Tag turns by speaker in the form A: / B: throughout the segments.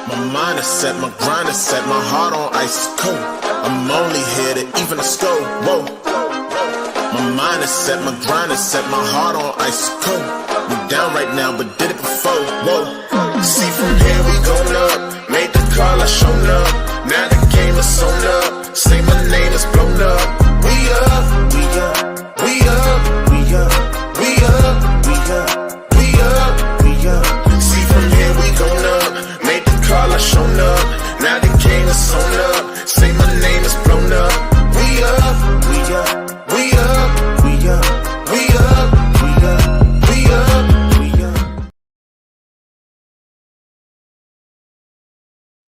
A: My mind is set, my grind is set, my heart on ice cold. I'm only here to even the score. Whoa. My mind is set, my grind is set, my heart on ice cold. We down right now, but did it before. Whoa. See from here we going up. Made the call, I shown up. Now the game is sewn up. Say my name is blown up. We up, we up, we up, we up, we up, we up, we up, we up. See from here we going up. Made the call, I shown up. Now the game is sewn up. Say my name is blown up. We up, we up, we up, we up, we up, we up, we up, we up.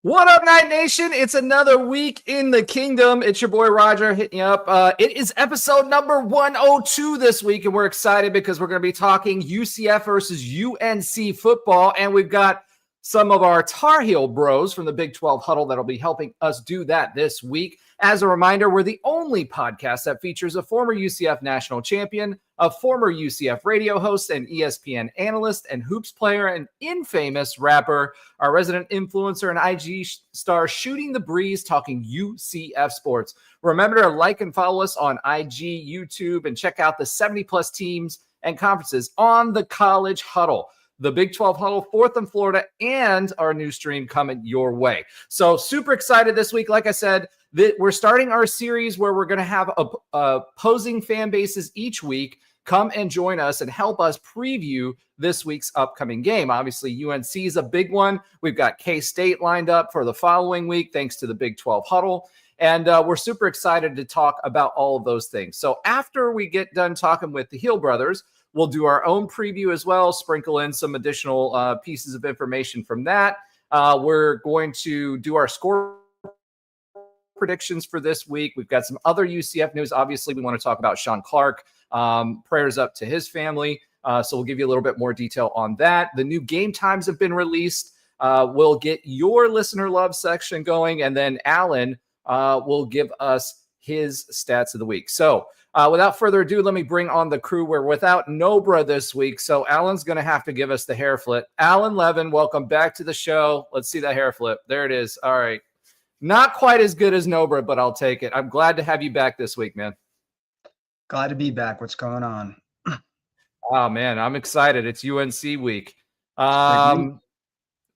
B: What up, Night Nation? It's another week in the kingdom. It's your boy Roger hitting you up. It is episode number 102 this week, and we're excited because we're going to be talking UCF versus UNC football, and we've got some of our Tar Heel bros from the Big 12 Huddle that'll be helping us do that this week. As a reminder, we're the only podcast that features a former UCF national champion, a former UCF radio host, an ESPN analyst, and hoops player, an infamous rapper, our resident influencer and IG star shooting the breeze, talking UCF sports. Remember to like and follow us on IG, YouTube, and check out the 70-plus teams and conferences on the College Huddle. The Big 12 Huddle, 4th in Florida, and our new stream coming your way. So super excited this week. Like I said, we're starting our series where we're going to have opposing fan bases each week come and join us and help us preview this week's upcoming game. Obviously, UNC is a big one. We've got K-State lined up for the following week, thanks to the Big 12 Huddle. And we're super excited to talk about all of those things. So after we get done talking with the Heel Brothers, we'll do our own preview as well, sprinkle in some additional pieces of information from that. We're going to do our score predictions for this week. We've got some other UCF news. Obviously, we want to talk about Sean Clark. Prayers up to his family. So we'll give you a little bit more detail on that. The new game times have been released. We'll get your listener love section going, and then Alan will give us his stats of the week. So without further ado, let me bring on the crew. We're without Nobra this week, so Alan's going to have to give us the hair flip. Alan Levin, welcome back to the show. Let's see that hair flip. There it is. All right. Not quite as good as Nobra, but I'll take it. I'm glad to have you back this week, man.
C: Glad to be back. What's going on?
B: Oh, man, I'm excited. It's UNC week.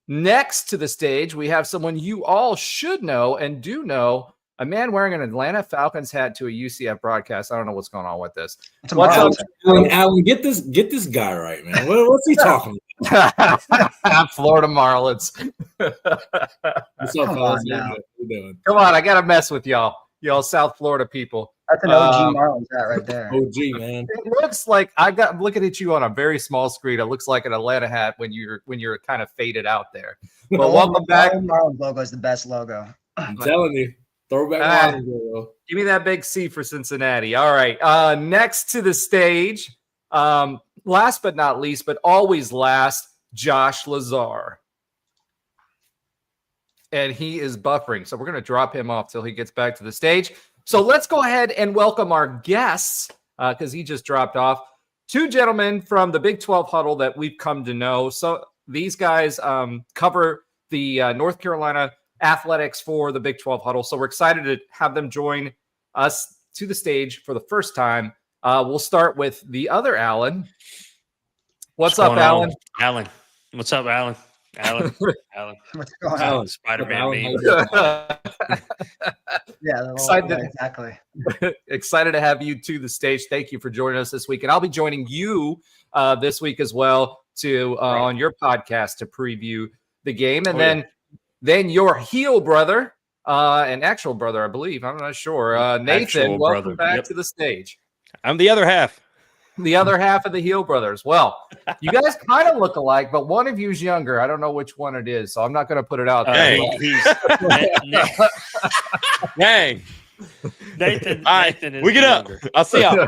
B: Next to the stage, we have someone you all should know and do know, a man wearing an Atlanta Falcons hat to a UCF broadcast. I don't know what's going on with this.
D: What's up, Alan? Get this guy right, man. What's he talking
B: about? Florida Marlins.
D: What's up, fellas? What you doing?
B: Come on, I got to mess with y'all South Florida people.
C: That's an OG Marlins hat right there.
D: OG, man.
B: It looks like I'm looking at you on a very small screen. It looks like an Atlanta hat when you're kind of faded out there. But welcome back.
C: The Marlins logo is the best logo.
D: I'm telling you. Throwback.
B: Give me that big C for Cincinnati. All right. Next to the stage, last but not least, but always last, Josh Lazar. And he is buffering. So we're going to drop him off till he gets back to the stage. So let's go ahead and welcome our guests because he just dropped off. Two gentlemen from the Big 12 Huddle that we've come to know. So these guys cover the North Carolina athletics for the Big 12 Huddle. So we're excited to have them join us to the stage for the first time. We'll start with the other Alan. What's up, Alan?
E: Alan. What's up, Alan? Alan.
C: What's going on?
E: Spider-Man meme.
C: Yeah, exactly.
B: Excited to have you to the stage. Thank you for joining us this week. And I'll be joining you this week as well on your podcast to preview the game. And then your heel brother, an actual brother, I believe. I'm not sure. Nathan, welcome back to the stage.
E: I'm the other half.
B: The other half of the Heel Brothers. Well, you guys kind of look alike, but one of you's younger. I don't know which one it is, so I'm not going to put it out there.
E: Hey, Nathan. Nathan is
D: we get up. I'll see y'all.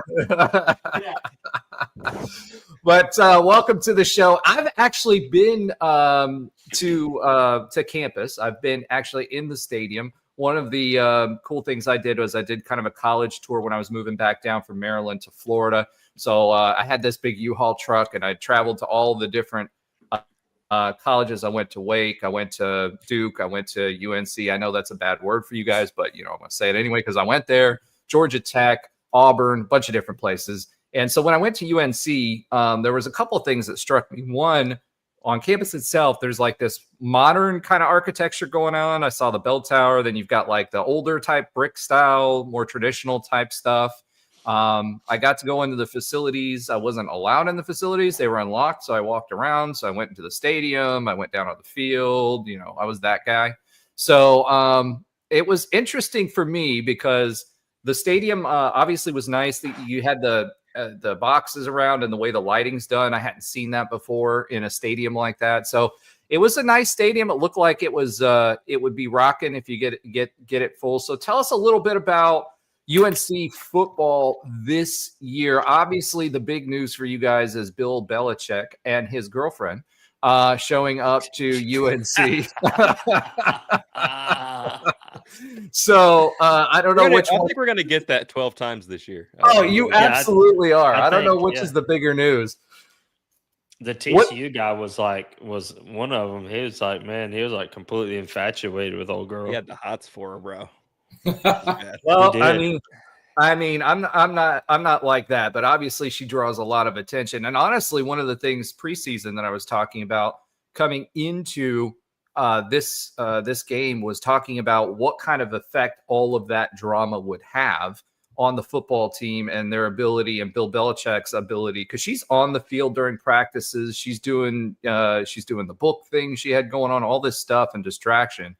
B: But welcome to the show. I've actually been to campus. I've been actually in the stadium. One of the cool things I did was I did kind of a college tour when I was moving back down from Maryland to Florida. So I had this big U-Haul truck, and I traveled to all the different colleges. I went to Wake, I went to Duke, I went to UNC. I know that's a bad word for you guys, but I'm going to say it anyway because I went there. Georgia Tech, Auburn, bunch of different places. And so when I went to UNC, there was a couple of things that struck me. One, on campus itself, there's like this modern kind of architecture going on. I saw the bell tower. Then you've got like the older type brick style, more traditional type stuff. I got to go into the facilities. I wasn't allowed in the facilities. They were unlocked. So I walked around. So I went into the stadium. I went down on the field. I was that guy. So it was interesting for me because the stadium obviously was nice. You had the boxes around and the way the lighting's done. I hadn't seen that before in a stadium like that. So it was a nice stadium. It looked like it was it would be rocking if you get it full. So tell us a little bit about UNC football this year. Obviously, the big news for you guys is Bill Belichick and his girlfriend showing up to UNC. So I don't know which one.
F: I think we're going to get that 12 times this year.
B: Oh, you absolutely are. I don't know which is the bigger news.
E: The TCU guy was one of them. He was like, man, he was like completely infatuated with old girl.
F: He had the hots for her, bro.
B: Well, I mean, I'm not like that, but obviously she draws a lot of attention. And honestly, one of the things preseason that I was talking about coming into this game was talking about what kind of effect all of that drama would have on the football team and their ability, and Bill Belichick's ability, because she's on the field during practices. She's doing the book thing she had going on, all this stuff and distraction.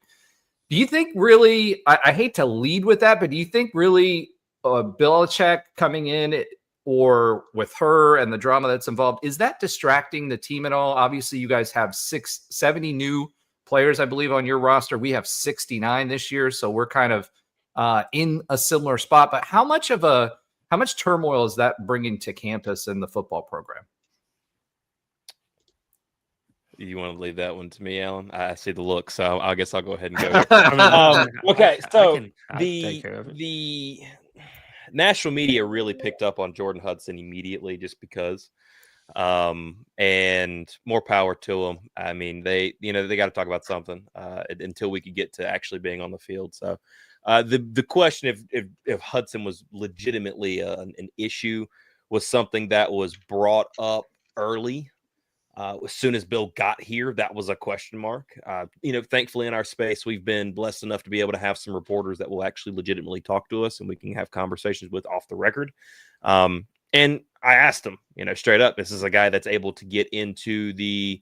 B: Do you think really, I hate to lead with that, but do you think really Belichick coming in or with her and the drama that's involved, is that distracting the team at all? Obviously, you guys have 70 new players, I believe, on your roster. We have 69 this year, so we're kind of in a similar spot. But how much turmoil is that bringing to campus and the football program?
F: You want to leave that one to me, Alan? I see the look, so I guess I'll go ahead and go. Okay, so the national media really picked up on Jordan Hudson immediately, just because, and more power to them. I mean, they got to talk about something until we could get to actually being on the field. So the question if Hudson was legitimately an issue was something that was brought up early. As soon as Bill got here, that was a question mark. Thankfully in our space, we've been blessed enough to be able to have some reporters that will actually legitimately talk to us and we can have conversations with off the record. And I asked him, straight up, this is a guy that's able to get into the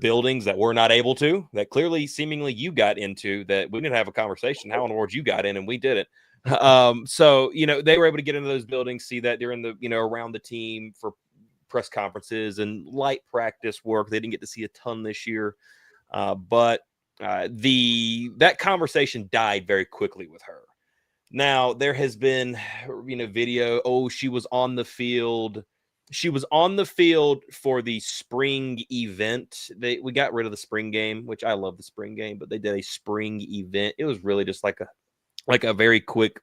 F: buildings that we're not able to, that clearly seemingly you got into, that we didn't have a conversation. How in the world you got in and we did it. So, they were able to get into those buildings, see that they're in the, around the team for press conferences and light practice work. They didn't get to see a ton this year. But that conversation died very quickly with her. Now there has been, video. Oh, she was on the field. She was on the field for the spring event. We got rid of the spring game, which I love the spring game, but they did a spring event. It was really just like a very quick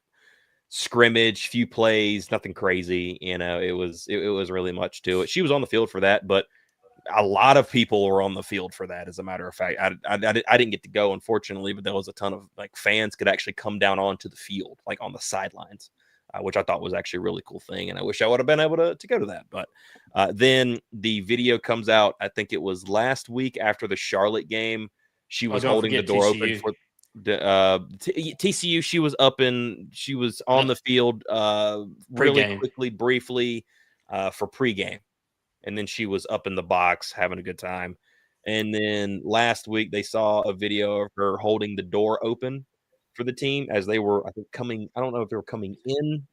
F: scrimmage, few plays, nothing crazy. It was really much to it. She was on the field for that, but a lot of people were on the field for that. As a matter of fact, I didn't get to go, unfortunately, but there was a ton of fans could actually come down onto the field, on the sidelines, which I thought was actually a really cool thing. And I wish I would have been able to go to that. But then the video comes out. I think it was last week after the Charlotte game. She was holding the door open for TCU. She was on the field really quickly, briefly for pregame. And then she was up in the box having a good time. And then last week they saw a video of her holding the door open for the team as they were, I think, coming. I don't know if they were coming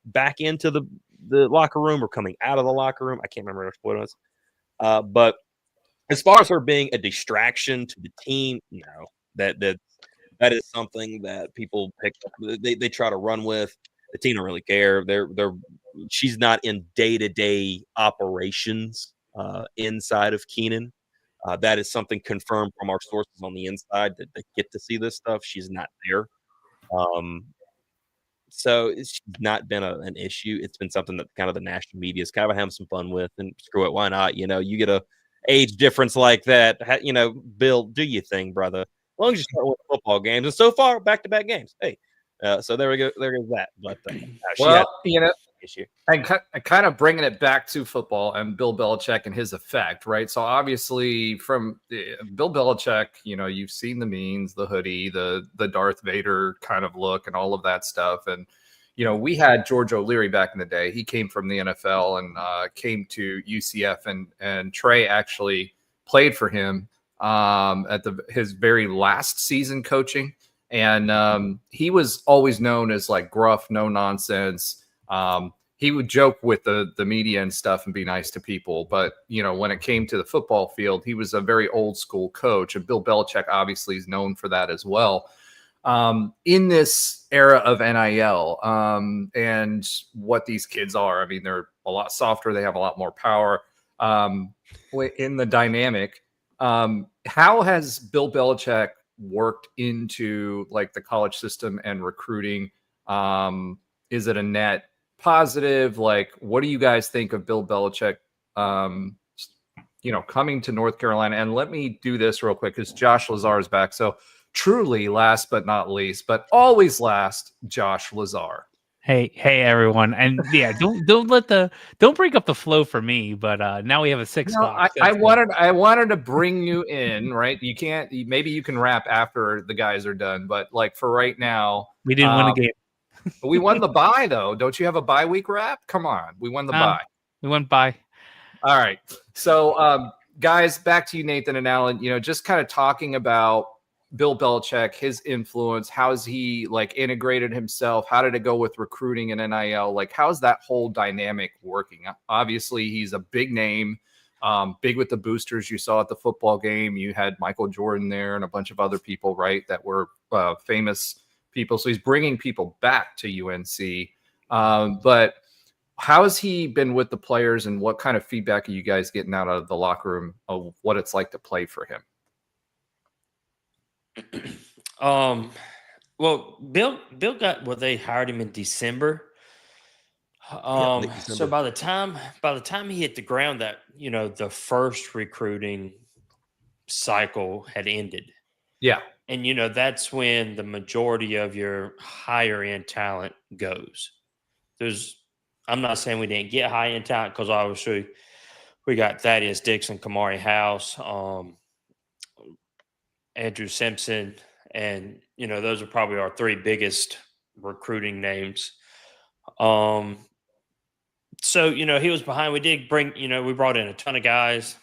F: back into the locker room or coming out of the locker room. I can't remember what it was. But as far as her being a distraction to the team, no, that is something that people pick up. They try to run with. The team don't really care. She's not in day-to-day operations inside of Keenan. That is something confirmed from our sources on the inside that they get to see this stuff. She's not there. So it's not been an issue. It's been something that kind of the national media is kind of having some fun with, and screw it, why not? You get age difference like that. Bill, do your thing, brother. As long as you start with football games, and so far back-to-back games. Hey, so there we go. There goes that. But
B: well,
F: issue.
B: And kind of bringing it back to football and Bill Belichick and his effect, right? So obviously from Bill Belichick, you've seen the memes, the hoodie, the Darth Vader kind of look and all of that stuff. And, we had George O'Leary back in the day. He came from the NFL and came to UCF and Trey actually played for him at his very last season coaching. And he was always known as like gruff, no nonsense. He would joke with the media and stuff and be nice to people. But, when it came to the football field, he was a very old school coach. And Bill Belichick obviously is known for that as well. In this era of NIL and what these kids are, I mean, they're a lot softer. They have a lot more power in the dynamic. How has Bill Belichick worked into like the college system and recruiting? Is it a net positive? Like, what do you guys think of Bill Belichick, coming to North Carolina? And let me do this real quick because Josh Lazar is back. So truly last but not least, but always last, Josh Lazar.
G: Hey everyone. And yeah, don't break up the flow for me, but now we have a 6 box.
B: I wanted to bring you in, right? Maybe you can wrap after the guys are done, but like for right now,
G: we didn't win a game.
B: We won the bye though. Don't you have a bye week wrap? Come on. We won the bye.
G: We went bye.
B: All right. So guys, back to you, Nathan and Alan, just kind of talking about Bill Belichick, his influence. How's he like integrated himself? How did it go with recruiting and NIL? Like, how's that whole dynamic working? Obviously, he's a big name, big with the boosters. You saw at the football game, you had Michael Jordan there and a bunch of other people, right, that were famous people. So he's bringing people back to UNC. But how has he been with the players, and what kind of feedback are you guys getting out of the locker room of what it's like to play for him?
E: Well, Bill got they hired him in December.
F: December.
E: So by the time he hit the ground, that the first recruiting cycle had ended.
B: Yeah.
E: And that's when the majority of your higher end talent goes. I'm not saying we didn't get high end talent, because obviously we got Thaddeus Dixon, Kamari House, Andrew Simpson, and those are probably our 3 biggest recruiting names. So he was behind. We did bring, we brought in a ton of guys.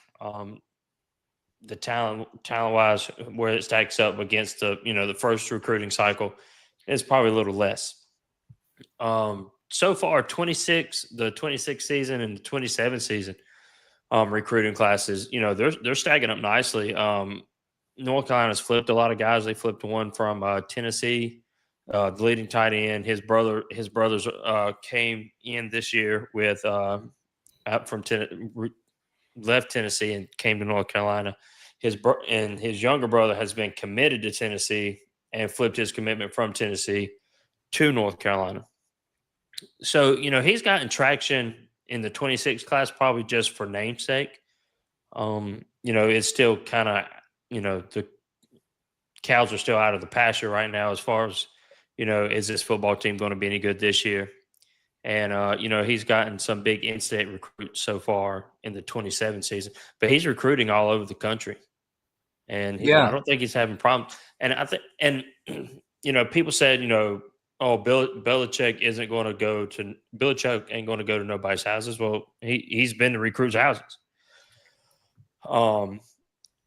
E: The talent wise, where it stacks up against the first recruiting cycle, is probably a little less. So far, the 26 season and the 27 season recruiting classes, they're stacking up nicely. North Carolina's flipped a lot of guys. They flipped one from Tennessee, the leading tight end. His brothers came in this year with left Tennessee and came to North Carolina. His younger brother has been committed to Tennessee and flipped his commitment from Tennessee to North Carolina. So he's gotten traction in the 26 class, probably just for namesake. It's still kind of, the cows are still out of the pasture right now as far as, is this football team going to be any good this year? And, he's gotten some big in-state recruits so far in the 27 season, but he's recruiting all over the country. And I don't think he's having problems. And people said, Belichick ain't going to go to nobody's houses. Well, he's been to recruits' houses.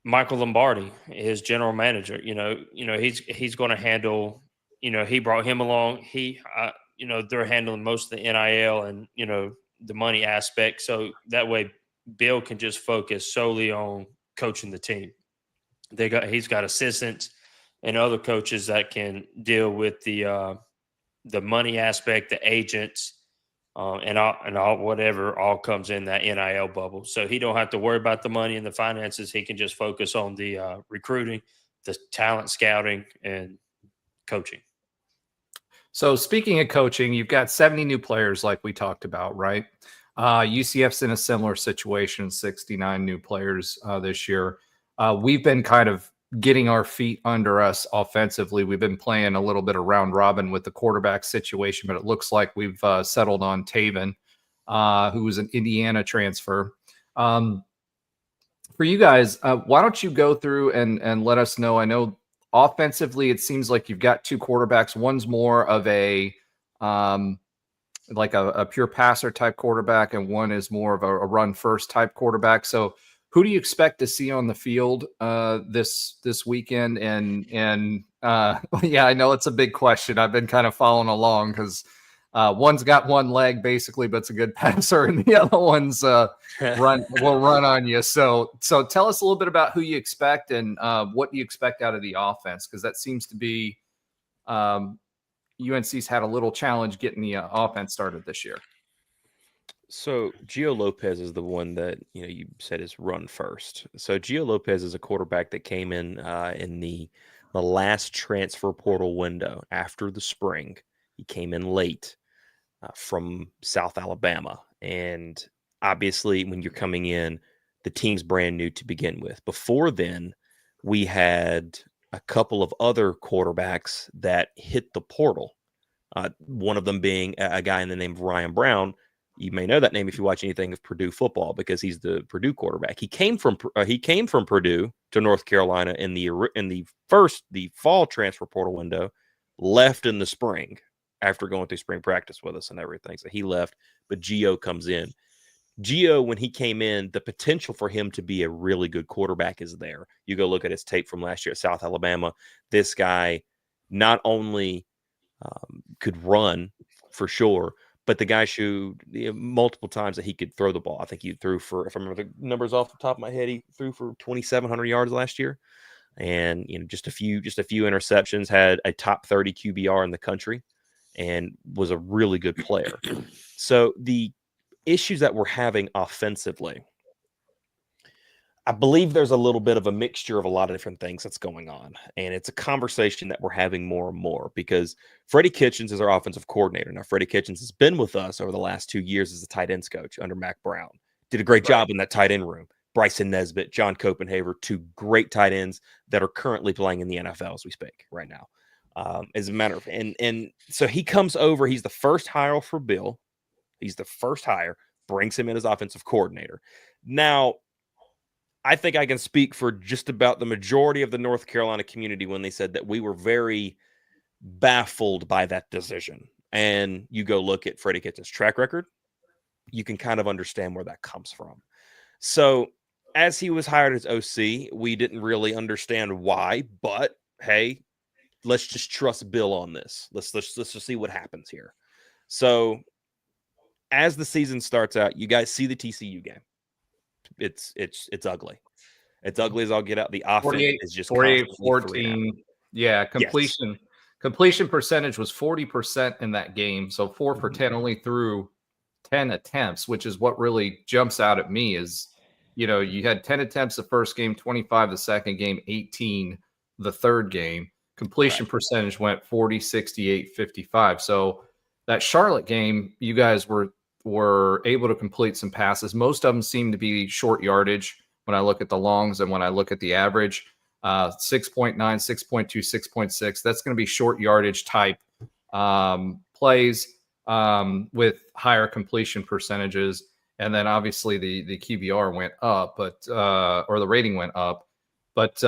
E: Michael Lombardi, his general manager, he's going to handle, he brought him along. They're handling most of the NIL and, the money aspect. So that way Bill can just focus solely on coaching the team. He's got assistants and other coaches that can deal with the money aspect, the agents, and all whatever all comes in that NIL bubble. So he don't have to worry about the money and the finances. He can just focus on the recruiting, the talent scouting, and coaching.
B: So speaking of coaching, you've got 70 new players like we talked about, right? UCF's in a similar situation, 69 new players this year. We've been kind of getting our feet under us offensively. We've been playing a little bit of round robin with the quarterback situation, but it looks like we've settled on Taven, who was an Indiana transfer. For you guys, why don't you go through and let us know? I know offensively, it seems like you've got two quarterbacks. One's more of a like a pure passer type quarterback, and one is more of a run first type quarterback. So who do you expect to see on the field this weekend? And yeah, I know it's a big question. I've been kind of following along because one's got one leg basically, but it's a good passer, and the other one's will run on you. So tell us a little bit about who you expect and what you expect out of the offense, because that seems to be UNC's had a little challenge getting the offense started this year.
F: So Gio Lopez is the one that you said is run first. So Gio Lopez is a quarterback that came in the last transfer portal window after the spring. He came in late from South Alabama, and obviously when you're coming in, the team's brand new to begin with. Before then, we had a couple of other quarterbacks that hit the portal. One of them being a guy in the name of Ryan Brown. You may know that name if you watch anything of Purdue football, because he's the Purdue quarterback. He came from Purdue to North Carolina in the fall transfer portal window, left in the spring after going through spring practice with us and everything. So he left, but Gio comes in. Gio, when he came in, the potential for him to be a really good quarterback is there. You go look at his tape from last year at South Alabama. This guy not only could run for sure, but the guy showed multiple times that he could throw the ball. I think he threw for, if I remember the numbers off the top of my head, he threw for 2,700 yards last year, and just a few interceptions. Had a top 30 QBR in the country, and was a really good player. So the issues that we're having offensively, I believe there's a little bit of a mixture of a lot of different things that's going on. And it's a conversation that we're having more and more, because Freddie Kitchens is our offensive coordinator. Now, Freddie Kitchens has been with us over the last 2 years as a tight ends coach under Mac Brown. Did a great job in that tight end room. Bryson Nesbitt, John Copenhaver, two great tight ends that are currently playing in the NFL as we speak right now. As a matter of, and so he comes over. He's the first hire for Bill. He's the first hire, brings him in as offensive coordinator. Now, I think I can speak for just about the majority of the North Carolina community when they said that we were very baffled by that decision. And you go look at Freddie Kitchens' track record, you can kind of understand where that comes from. So as he was hired as OC, we didn't really understand why, but hey, let's just trust Bill on this. Let's just see what happens here. So as the season starts out, you guys see the TCU game. It's ugly. It's ugly as I'll get out. The offense is just
B: 48-14. Yeah, completion percentage was 40% in that game. So 4 for 10, only through 10 attempts, which is what really jumps out at me. Is you had 10 attempts the first game, 25 the second game, 18 the third game. Completion percentage went 40, 68, 55. So that Charlotte game, you guys were able to complete some passes. Most of them seem to be short yardage when I look at the longs, and when I look at the average, 6.9, 6.2, 6.6. That's going to be short yardage type plays with higher completion percentages. And then obviously the QBR went up, or the rating went up. But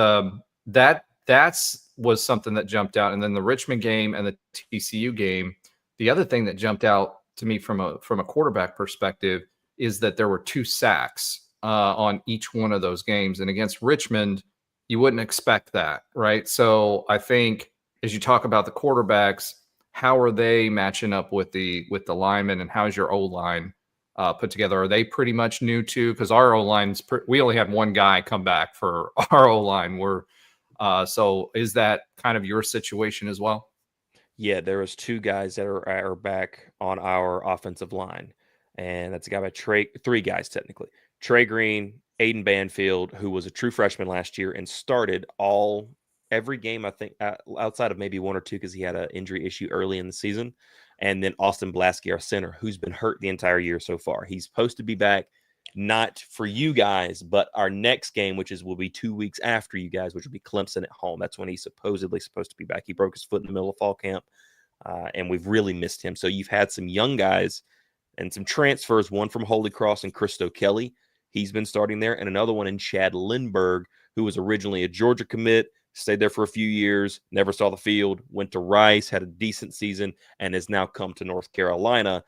B: that's was something that jumped out. And then the Richmond game and the TCU game, the other thing that jumped out to me from a quarterback perspective is that there were 2 sacks on each one of those games. And against Richmond, you wouldn't expect that, right? So I think as you talk about the quarterbacks, how are they matching up with the linemen, and how's your O-line put together? Are they pretty much new too? Because our O-line's we only had one guy come back for our O-line. So is that kind of your situation as well?
F: Yeah, there was 2 guys that are back on our offensive line, and that's a guy by 3 guys technically. Trey Green, Aiden Banfield, who was a true freshman last year and started every game, I think, outside of maybe 1 or 2 because he had an injury issue early in the season. And then Austin Blasky, our center, who's been hurt the entire year so far. He's supposed to be back, not for you guys, but our next game, which will be 2 weeks after you guys, which will be Clemson at home. That's when he's supposedly supposed to be back. He broke his foot in the middle of fall camp, and we've really missed him. So you've had some young guys and some transfers, one from Holy Cross and Christo Kelly. He's been starting there, and another one in Chad Lindbergh, who was originally a Georgia commit, stayed there for a few years, never saw the field, went to Rice, had a decent season, and has now come to North Carolina.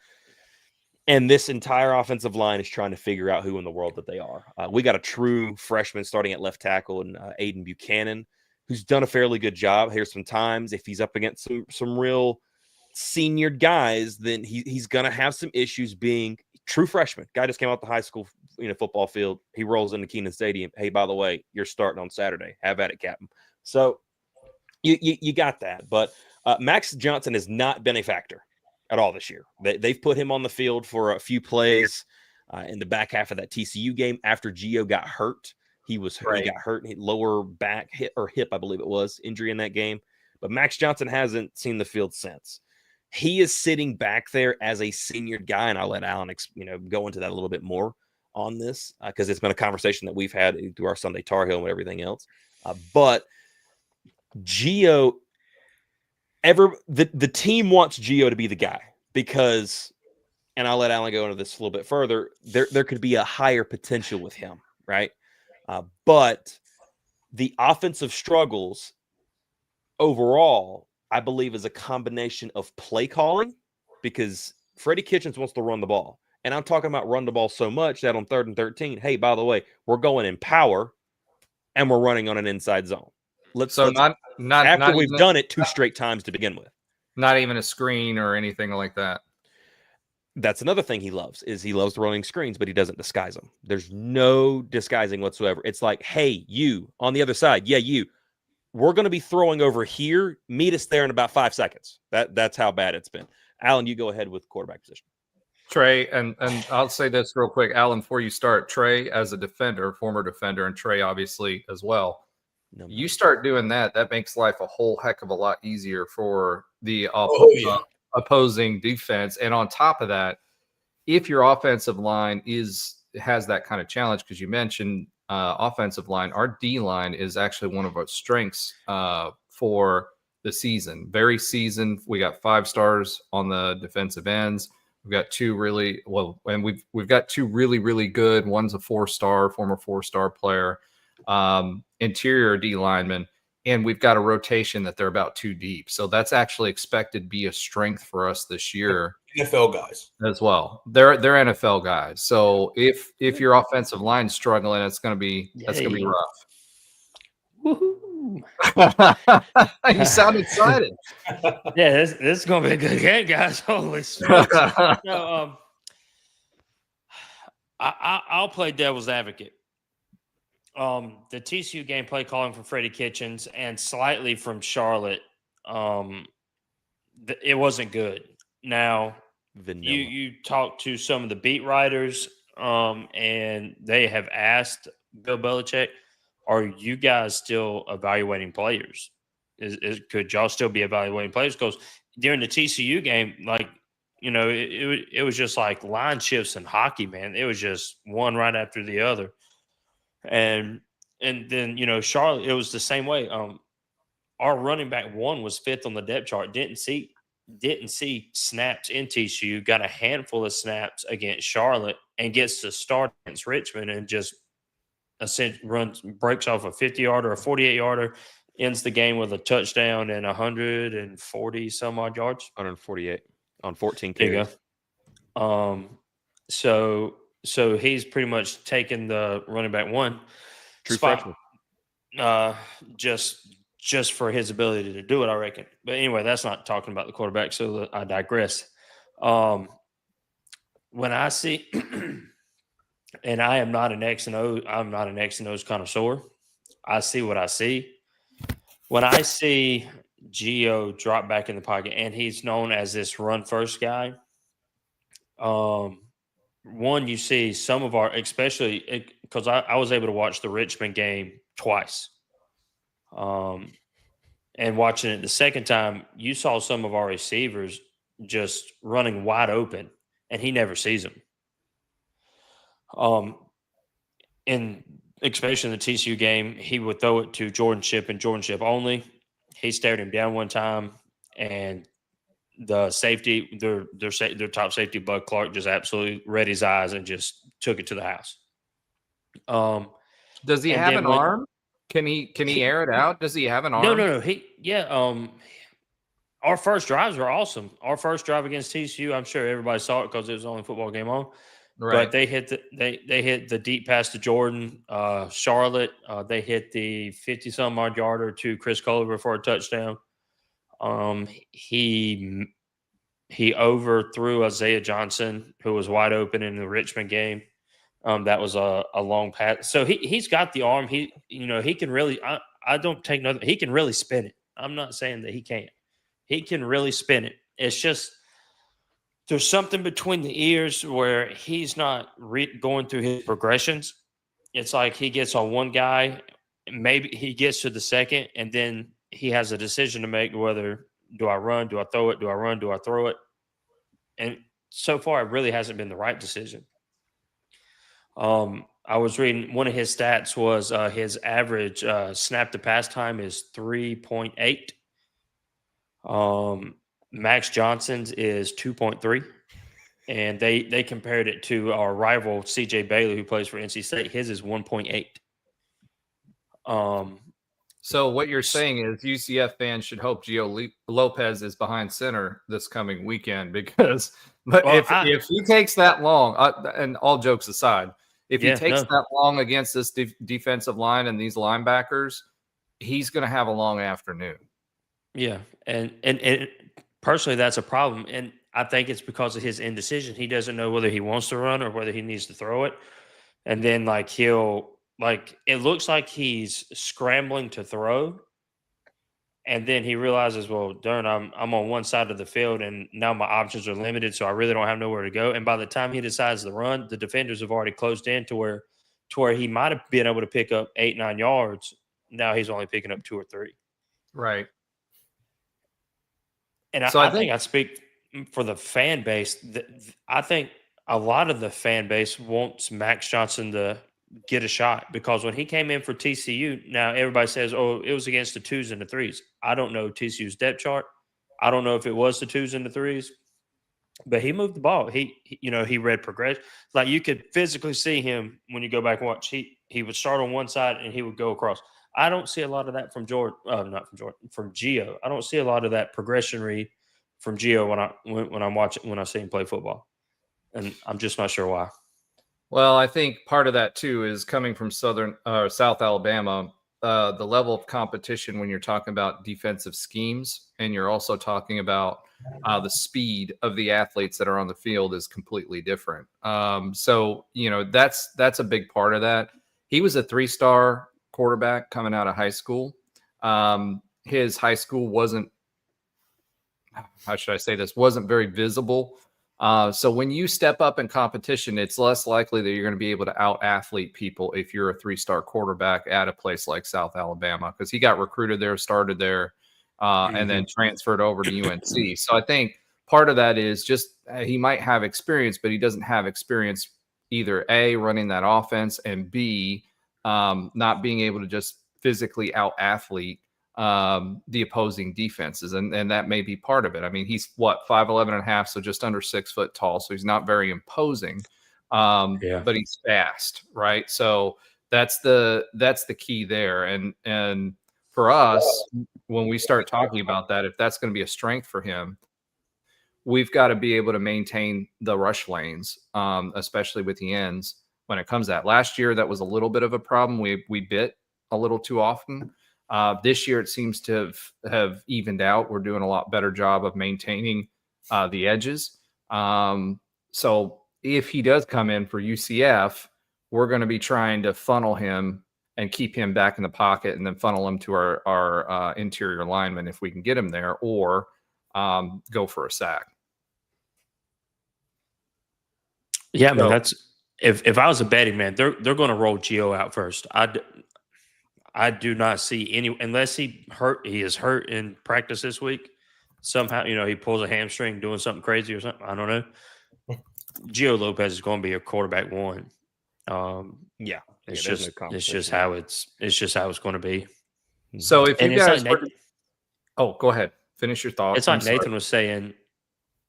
F: And this entire offensive line is trying to figure out who in the world that they are. We got a true freshman starting at left tackle in Aiden Buchanan, who's done a fairly good job. Here's some times. If he's up against some real senior guys, then he's going to have some issues being true freshman. Guy just came out the high school football field. He rolls into Kenan Stadium. Hey, by the way, you're starting on Saturday. Have at it, Captain. So you got that. But Max Johnson has not been a factor at all this year. They've put him on the field for a few plays in the back half of that TCU game after Gio got hurt. He got hurt, lower back hip, I believe it was, injury in that game. But Max Johnson hasn't seen the field since. He is sitting back there as a senior guy, and I'll let Alan go into that a little bit more on this because it's been a conversation that we've had through our Sunday Tar Heel and everything else. But Gio, the team wants Gio to be the guy because, and I'll let Alan go into this a little bit further, there could be a higher potential with him, right? But the offensive struggles overall, I believe, is a combination of play calling because Freddie Kitchens wants to run the ball. And I'm talking about run the ball so much that on 3rd and 13, hey, by the way, we're going in power and we're running on an inside zone. After we've done it 2 straight times to begin with.
B: Not even a screen or anything like that.
F: That's another thing he loves running screens, but he doesn't disguise them. There's no disguising whatsoever. It's like, hey, you on the other side. Yeah, you. We're going to be throwing over here. Meet us there in about 5 seconds. That's how bad it's been. Alan, you go ahead with quarterback position.
B: Trey, and I'll say this real quick, Alan, before you start. Trey, as a defender, former defender, and Trey obviously as well. You start doing that makes life a whole heck of a lot easier for the opposing defense. And on top of that, if your offensive line has that kind of challenge, because you mentioned offensive line, our D line is actually one of our strengths for the season. Very seasoned. We got 5 stars on the defensive ends. We've got 2 really well, and we've got 2 really, really good. One's a 4-star, former 4-star player. Interior D lineman, and we've got a rotation that they're about 2 deep. So that's actually expected to be a strength for us this year.
D: NFL guys
B: as well. They're NFL guys. So if your offensive line's struggling, that's gonna be rough.
E: Woohoo!
B: You sound excited.
E: Yeah, this is gonna be a good game, guys. Holy smokes! I'll play devil's advocate. The TCU game play calling from Freddie Kitchens and slightly from Charlotte, it wasn't good. Now, you talk to some of the beat writers, and they have asked Bill Belichick, are you guys still evaluating players? Could y'all still be evaluating players? Because during the TCU game, it was just like line shifts in hockey, man. It was just one right after the other. And then, Charlotte, it was the same way. Our running back 1 was 5th on the depth chart. Didn't see snaps in TCU, got a handful of snaps against Charlotte and gets to start against Richmond and just breaks off a 50-yarder, a 48-yarder, ends the game with a touchdown and 140 some odd yards.
F: 148 on 14 carries.
E: There you go. So he's pretty much taken the running back 1
F: true
E: spot,
F: freshman.
E: just for his ability to do it, I reckon. But anyway, that's not talking about the quarterback, so I digress. When I see, and I am not an X and O, I'm not an X and O's connoisseur. I see what I see. When I see Gio drop back in the pocket, and he's known as this run first guy, one, you see some of our, especially because I was able to watch the Richmond game twice. And watching it the second time, you saw some of our receivers just running wide open, and he never sees him. In especially in the TCU game, he would throw it to Jordan Shipp and Jordan Shipp only. He stared him down one time, and the safety, their top safety, Bud Clark, just absolutely read his eyes and just took it to the house.
B: Does he have an arm? Can he air it out? Does he have an arm?
E: No. Our first drives were awesome. Our first drive against TCU, I'm sure everybody saw it because it was the only football game on.
B: Right.
E: But they hit the deep pass to Jordan, Charlotte. They hit the 50-some odd yarder to Chris Culliver for a touchdown. He overthrew Isaiah Johnson, who was wide open in the Richmond game. That was a long pass. So he's got the arm. He can really. I don't take nothing. He can really spin it. I'm not saying that he can't. He can really spin it. It's just there's something between the ears where he's not going through his progressions. It's like he gets on one guy, maybe he gets to the second, and then he has a decision to make whether do I run, do I throw it, do I run, do I throw it? And so far, it really hasn't been the right decision. I was reading one of his stats was his average snap to pass time is 3.8. Max Johnson's is 2.3. And they compared it to our rival CJ Bailey, who plays for NC State. His is 1.8.
B: So what you're saying is UCF fans should hope Gio Lopez is behind center this coming weekend because if he takes that long, and all jokes aside, if he takes that long against this defensive line and these linebackers, he's going to have a long afternoon. Yeah, and personally, that's a problem, and I think it's because of his indecision. He doesn't know whether he wants to run or whether he needs to throw it, and then it looks like he's scrambling to throw, and then he realizes, well, darn, I'm on one side of the field, and now my options are limited, so I really don't have nowhere to go. And by the time he decides to run, the defenders have already closed in to where he might have been able to pick up 8-9 yards. Now he's only picking up 2 or 3. Right.
E: And so I think I speak for the fan base. I think a lot of the fan base wants Max Johnson to get a shot because when he came in for TCU, now everybody says, oh, it was against the 2s and the 3s. I don't know TCU's depth chart. I don't know if it was the 2s and the 3s, but he moved the ball. He read progression. Like you could physically see him when you go back and watch. He would start on one side and he would go across. I don't see a lot of that from from Gio. I don't see a lot of that progression read from Gio when I see him play football, and I'm just not sure why.
B: Well, I think part of that too is coming from South Alabama. The level of competition when you're talking about defensive schemes, and you're also talking about the speed of the athletes that are on the field is completely different. So that's a big part of that. He was a 3-star quarterback coming out of high school. His high school wasn't very visible. So when you step up in competition, it's less likely that you're going to be able to out-athlete people if you're a 3-star quarterback at a place like South Alabama, because he got recruited there, started there, and then transferred over to UNC. So I think part of that is just he might have experience, but he doesn't have experience either A, running that offense, and B, not being able to just physically out-athlete the opposing defenses. And that may be part of it. I mean, he's 5'11" and a half, so just under 6 foot tall. So he's not very imposing, but he's fast, right? So that's the key there. And for us, when we start talking about that, if that's going to be a strength for him, we've got to be able to maintain the rush lanes, especially with the ends when it comes to that. Last year, that was a little bit of a problem. We bit a little too often. This year, it seems to have evened out. We're doing a lot better job of maintaining the edges. So if he does come in for UCF, we're going to be trying to funnel him and keep him back in the pocket and then funnel him to our interior lineman if we can get him there, or go for a sack.
E: Yeah, so, that's if I was a betting man, they're going to roll Gio out first. I do not see any, unless he is hurt in practice this week. somehow, he pulls a hamstring doing something crazy or something. I don't know. Gio Lopez is going to be a quarterback one.
F: Yeah,
E: It's
F: there's
E: just
F: no
E: it's just how it's going to be.
B: So if you
E: And it's
B: guys,
E: like
B: go ahead, finish your thoughts.
E: It's like Nathan was saying,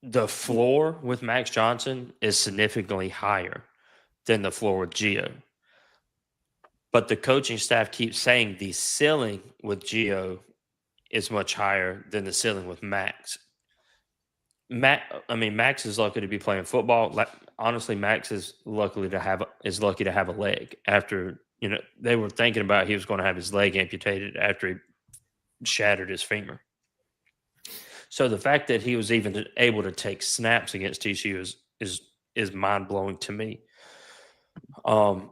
E: the floor with Max Johnson is significantly higher than the floor with Gio. But the coaching staff keeps saying the ceiling with Gio is much higher than the ceiling with Max. Max is lucky to be playing football. Like, honestly, Max is lucky to have a leg after, they were thinking about he was going to have his leg amputated after he shattered his femur. So the fact that he was even able to take snaps against TCU is mind blowing to me. But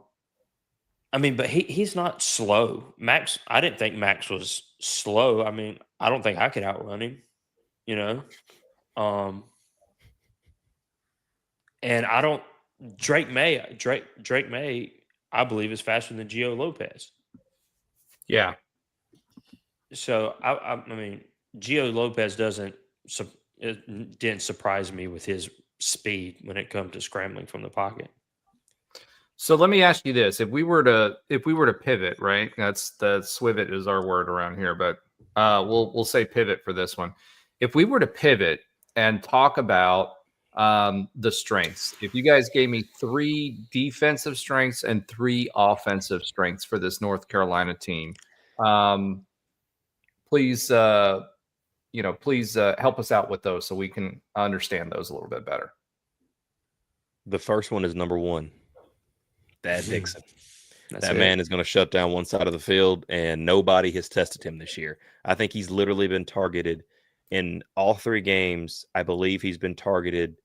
E: he's not slow. Max, I didn't think Max was slow. I don't think I could outrun him, and I don't. Drake May, I believe, is faster than Gio Lopez.
B: Yeah.
E: So Gio Lopez didn't surprise me with his speed when it comes to scrambling from the pocket.
B: So let me ask you this: if we were to pivot, right? That's the swivot is our word around here, but we'll say pivot for this one. If we were to pivot and talk about the strengths, if you guys gave me 3 defensive strengths and 3 offensive strengths for this North Carolina team, please help us out with those so we can understand those a little bit better.
F: The first one is number 1. Thad Dixon.
E: That's
F: that
E: it.
F: man is going to shut down one side of the field, and nobody has tested him this year. I think he's literally been targeted in all 3 games. I believe he's been targeted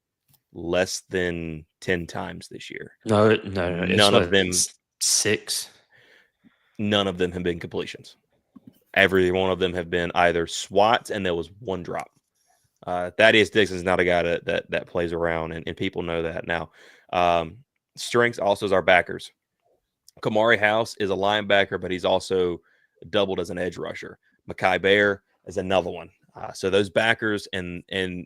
F: less than 10 times this year.
E: No.
F: None of them
E: 6.
F: None of them have been completions. Every one of them have been either swats, and there was 1 drop. Thaddeus Dixon's not a guy that plays around, and people know that now. Strengths also is our backers. Kamari House is a linebacker, but he's also doubled as an edge rusher. Mekhi Bear is another one. So those backers and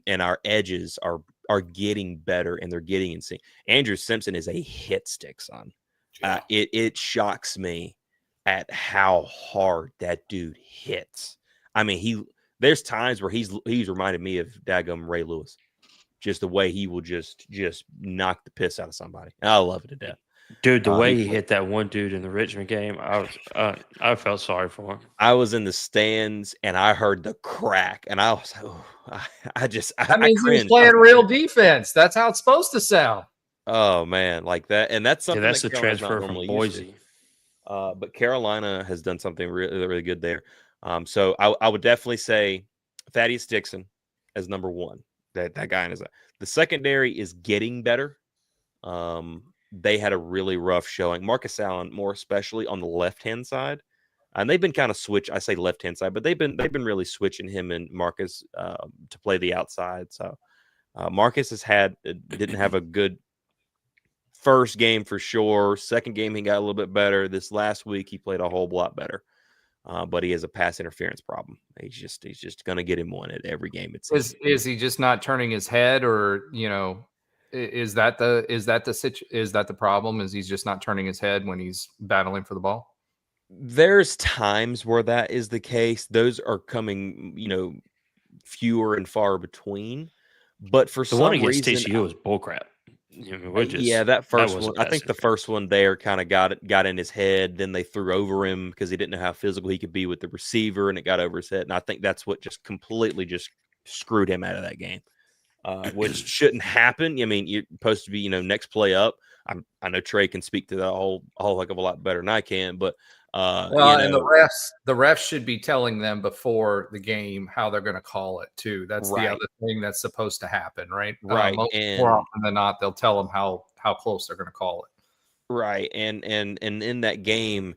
F: our edges are getting better, and they're getting in sync. Andrew Simpson is a hit stick, son. It shocks me at how hard that dude hits. There's times where he's reminded me of daggum Ray Lewis. Just the way he will just knock the piss out of somebody. I love it to death.
E: Dude, the way he hit that one dude in the Richmond game, I felt sorry for him.
F: I was in the stands and I heard the crack, and I was like,
B: That means he was playing real defense. That's how it's supposed to sound.
F: Oh man, like that, and that's something.
E: That's the transfer from Boise.
F: But Carolina has done something really, really good there. So I would definitely say Thaddeus Dixon as number 1. That guy is the secondary is getting better. They had a really rough showing. Marcus Allen, more especially on the left-hand side, and they've been kind of switch. I say left-hand side, but they've been really switching him and Marcus to play the outside. So Marcus didn't have a good first game for sure. Second game he got a little bit better. This last week he played a whole lot better. But he has a pass interference problem. He's just going to get him one at every game.
B: Is he just not turning his head, or is that the problem? Is he's just not turning his head when he's battling for the ball?
F: There's times where that is the case. Those are coming, fewer and far between. But for some reason,
E: TCU was bullcrap.
F: That first one. I think the first one there kind of got in his head. Then they threw over him because he didn't know how physical he could be with the receiver, and it got over his head. And I think that's what just completely just screwed him out of that game, which shouldn't happen. You're supposed to be, next play up. I know Trey can speak to that a whole heck of a lot better than I can, but
B: and the refs should be telling them before the game how they're going to call it too. That's the other thing that's supposed to happen, right?
F: Right.
B: More often than not, they'll tell them how close they're going to call it.
F: Right. And in that game,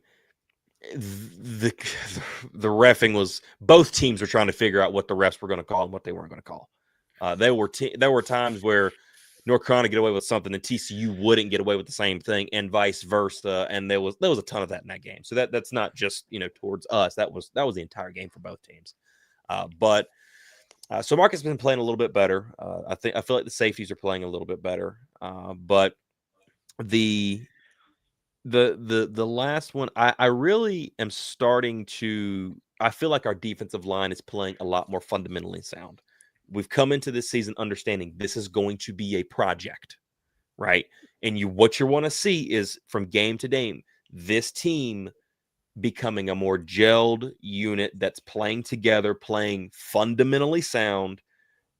F: the reffing was, both teams were trying to figure out what the refs were going to call and what they weren't going to call. There were times where North Carolina get away with something and TCU wouldn't get away with the same thing, and vice versa. And there was a ton of that in that game. So that's not just towards us. That was the entire game for both teams. But So Marcus has been playing a little bit better. I feel like the safeties are playing a little bit better. But the last one, I really am starting to. I feel like our defensive line is playing a lot more fundamentally sound. We've come into this season understanding this is going to be a project, right? And what you want to see is from game to game, this team becoming a more gelled unit that's playing together, playing fundamentally sound.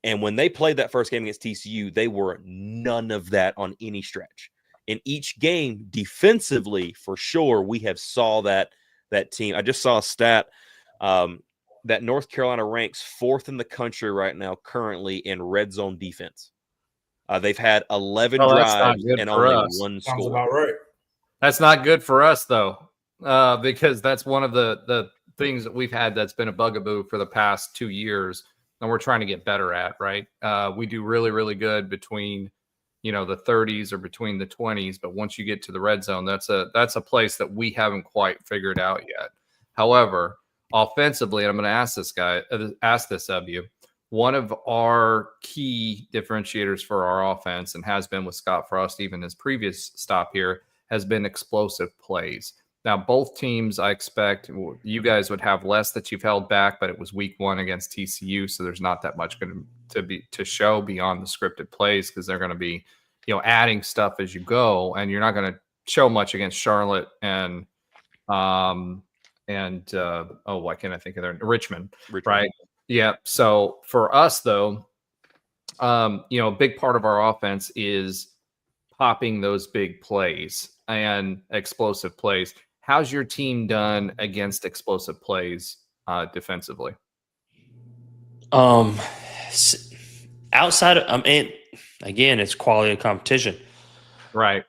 F: And when they played that first game against TCU, they were none of that on any stretch. In each game, defensively, for sure, we have saw that team. I just saw a stat that North Carolina ranks 4th in the country right now currently in red zone defense. They've had 11 drives and only one
D: Sounds
F: score.
D: about right.
B: That's not good for us, though, because that's one of the things that we've had that's been a bugaboo for the past 2 years, and we're trying to get better at, right? We do really, really good between, the 30s or between the 20s, but once you get to the red zone, that's a place that we haven't quite figured out yet. However, offensively, and I'm going to ask this of you, one of our key differentiators for our offense, and has been with Scott Frost, even his previous stop here, has been explosive plays. Now, both teams, I expect you guys would have less that you've held back, but it was week 1 against TCU, so there's not that much going to show beyond the scripted plays, because they're going to be, adding stuff as you go, and you're not going to show much against Charlotte and why can't I think of their Richmond, right? Yeah. So for us, though, a big part of our offense is popping those big plays and explosive plays. How's your team done against explosive plays defensively?
E: Outside of, again, it's quality of competition.
B: Right.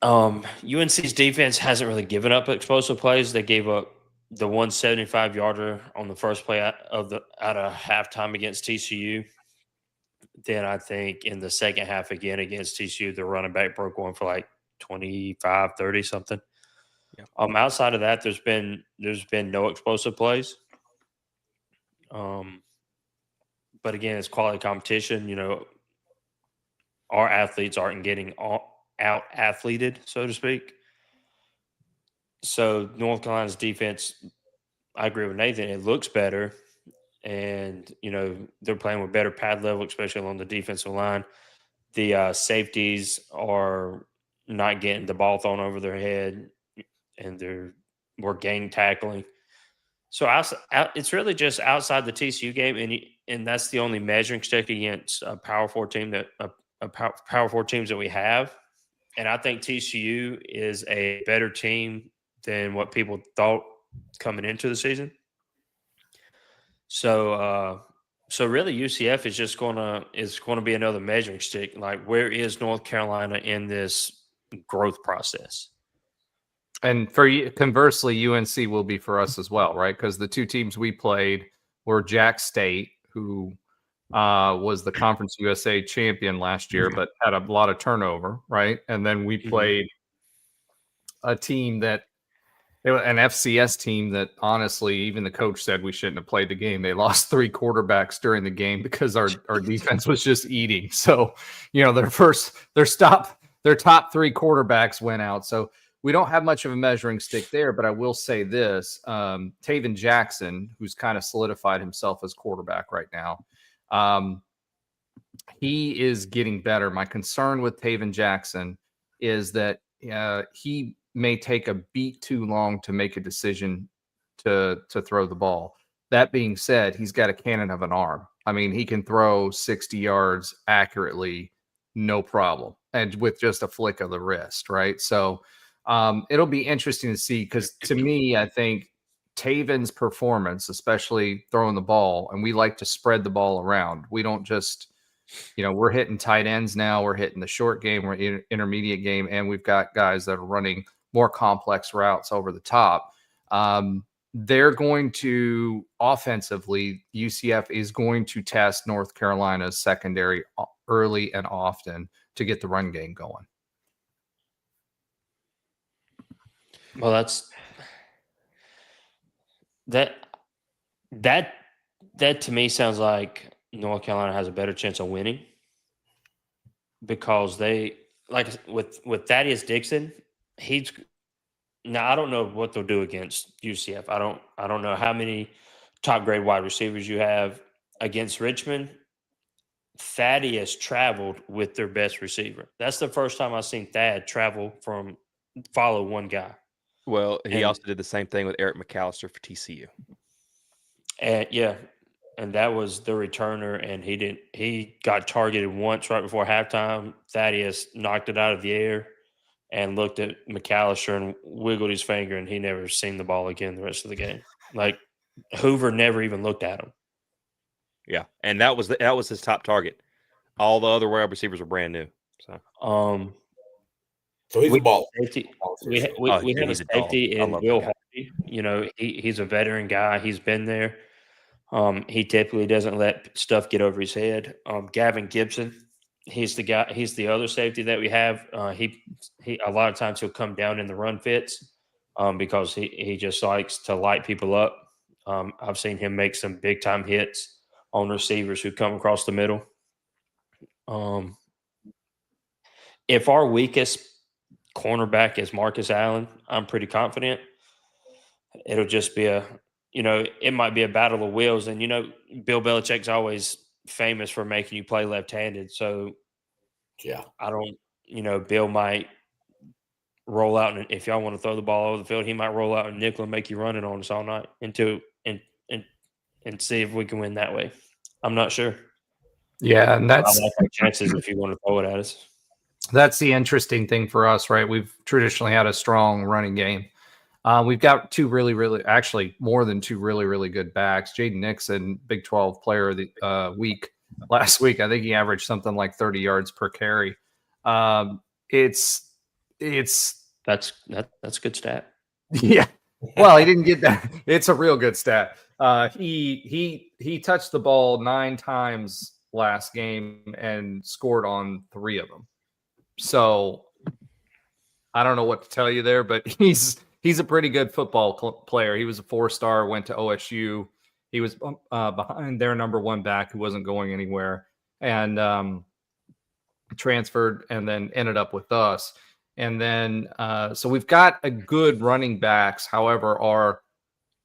E: UNC's defense hasn't really given up explosive plays. They gave up the 175-yarder on the first play out of halftime against TCU. Then I think in the second half again against TCU, the running back broke one for like 25, 30 something. Yeah. Outside of that, there's been no explosive plays. But again, it's quality competition. Our athletes aren't getting out athleted, so to speak. So North Carolina's defense, I agree with Nathan, it looks better. And, they're playing with better pad level, especially along the defensive line. The safeties are not getting the ball thrown over their head, and they're more gang tackling. So it's really just outside the TCU game, and that's the only measuring stick against a Power 4 team Power 4 teams that we have. And I think TCU is a better team than what people thought coming into the season. So really UCF is just going to be another measuring stick. Like, where is North Carolina in this growth process?
B: And for you, conversely, UNC will be for us as well, right? Because the two teams we played were Jack State, who was the Conference USA champion last year, but had a lot of turnover, right? And then we played a team an FCS team that honestly, even the coach said we shouldn't have played the game. They lost 3 quarterbacks during the game because our defense was just eating. So, their top 3 quarterbacks went out. So we don't have much of a measuring stick there, but I will say this, Taven Jackson, who's kind of solidified himself as quarterback right now, he is getting better. My concern with Taven Jackson is that he may take a beat too long to make a decision to throw the ball. That being said, he's got a cannon of an arm. I mean, he can throw 60 yards accurately, no problem, and with just a flick of the wrist, right? So it'll be interesting to see, because to me, I think Taven's performance, especially throwing the ball, and we like to spread the ball around. We don't just, we're hitting tight ends now. We're hitting the short game. We're in intermediate game, and we've got guys that are running more complex routes over the top. They're going to offensively, UCF is going to test North Carolina's secondary early and often to get the run game going.
E: Well, that to me sounds like North Carolina has a better chance of winning because they with Thaddeus Dixon, now I don't know what they'll do against UCF. I don't know how many top grade wide receivers you have against Richmond. Thaddeus traveled with their best receiver. That's the first time I've seen Thad follow one guy.
F: Well, he also did the same thing with Eric McAllister for TCU.
E: And that was the returner, and he got targeted once right before halftime. Thaddeus knocked it out of the air and looked at McAllister and wiggled his finger, and he never seen the ball again the rest of the game. Like, Hoover never even looked at him.
F: Yeah, and that was his top target. All the other wide receivers were brand new. So
H: he's a ball.
E: We have a safety in Will Harvey. You know, he's a veteran guy. He's been there. He typically doesn't let stuff get over his head. Gavin Gibson, he's the guy. He's the other safety that we have. He a lot of times he'll come down in the run fits because he just likes to light people up. I've seen him make some big time hits on receivers who come across the middle. If our weakest cornerback is Marcus Allen, I'm pretty confident it'll just be it might be a battle of wills. And, Bill Belichick's always famous for making you play left-handed. So,
H: yeah,
E: Bill might roll out. And if y'all want to throw the ball over the field, he might roll out and nickel and make you run it on us all night and see if we can win that way. I'm not sure.
B: Yeah, and that's
E: I like our chances if you want to throw it at us.
B: That's the interesting thing for us, right? We've traditionally had a strong running game. We've got two actually more than two really, really good backs. Jaden Nixon, Big 12 player of the week last week. I think he averaged something like 30 yards per carry. It's
E: that's a good stat.
B: Yeah. Well, he didn't get that. It's a real good stat. He touched the ball 9 times last game and scored on 3 of them. So I don't know what to tell you there, but he's a pretty good football player. He was a 4-star, went to OSU. He was behind their number 1 back who wasn't going anywhere and transferred and then ended up with us. And then so we've got a good running backs. However, our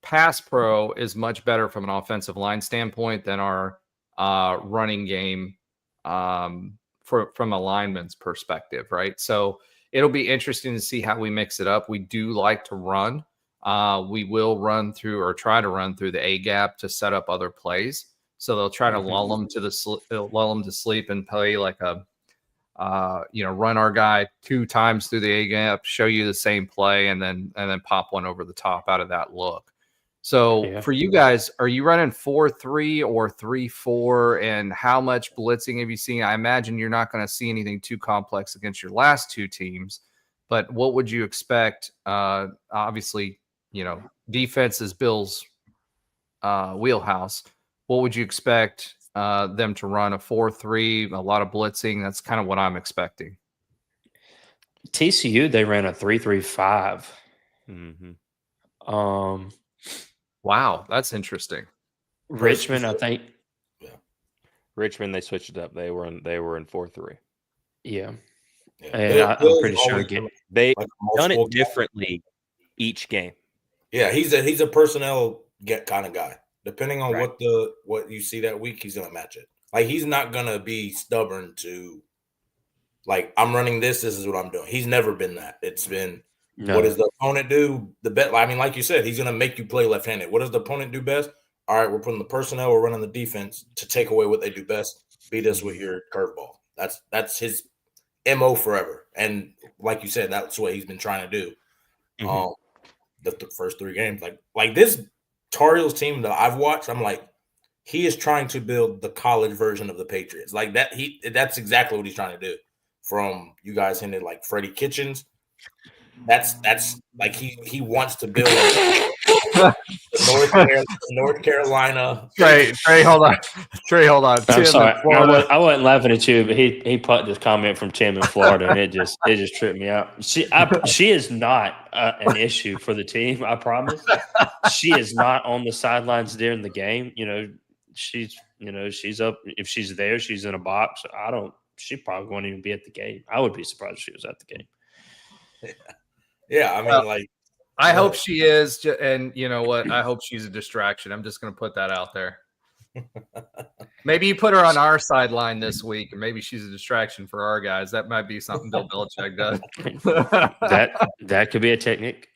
B: pass pro is much better from an offensive line standpoint than our running game from a lineman's perspective, right? So it'll be interesting to see how we mix it up. We do like to run. We will run through or try to run through the A gap to set up other plays. So they'll try to lull them to sleep and play like a run our guy 2 times through the A gap, show you the same play, and then pop one over the top out of that look. So for you guys, are you running 4-3 or 3-4? And how much blitzing have you seen? I imagine you're not going to see anything too complex against your last 2 teams, but what would you expect? Obviously, defense is Bill's wheelhouse. What would you expect them to run? A 4-3, a lot of blitzing? That's kind of what I'm expecting.
E: TCU, they ran a 3-3-5.
B: Wow, that's interesting.
E: Richmond, I think.
F: Yeah. Richmond, they switched it up. They were in 4-3.
E: Yeah. And I'm pretty sure
F: they've done it differently each game.
H: Yeah, he's a personnel kind of guy. Depending on what you see that week, he's gonna match it. Like, he's not gonna be stubborn to, like, I'm running this is what I'm doing. He's never been that. It's been what does the opponent do? Like you said, he's gonna make you play left-handed. What does the opponent do best? All right, we're putting the personnel, we're running the defense to take away what they do best. Beat us with your curveball. That's his MO forever. And like you said, that's what he's been trying to do. The first 3 games. Like this Tar Heels team that I've watched, I'm like, he is trying to build the college version of the Patriots. Like that, that's exactly what he's trying to do. From you guys hinted like Freddie Kitchens. That's like he wants to build North Carolina.
B: Trey, hold on.
E: I'm
B: Tim,
E: sorry, I wasn't laughing at you, but he put this comment from Tim in Florida, and it just tripped me out. She is not an issue for the team. I promise. She is not on the sidelines during the game. She's You know, she's up. If she's there, she's in a box. She probably won't even be at the game. I would be surprised if she was at the game.
H: Yeah, I mean,
B: Well, I hope she is, and you know what? I hope she's a distraction. I'm just going to put that out there. Maybe you put her on our sideline this week, and maybe she's a distraction for our guys. That might be something Bill Belichick does.
E: that could be a technique.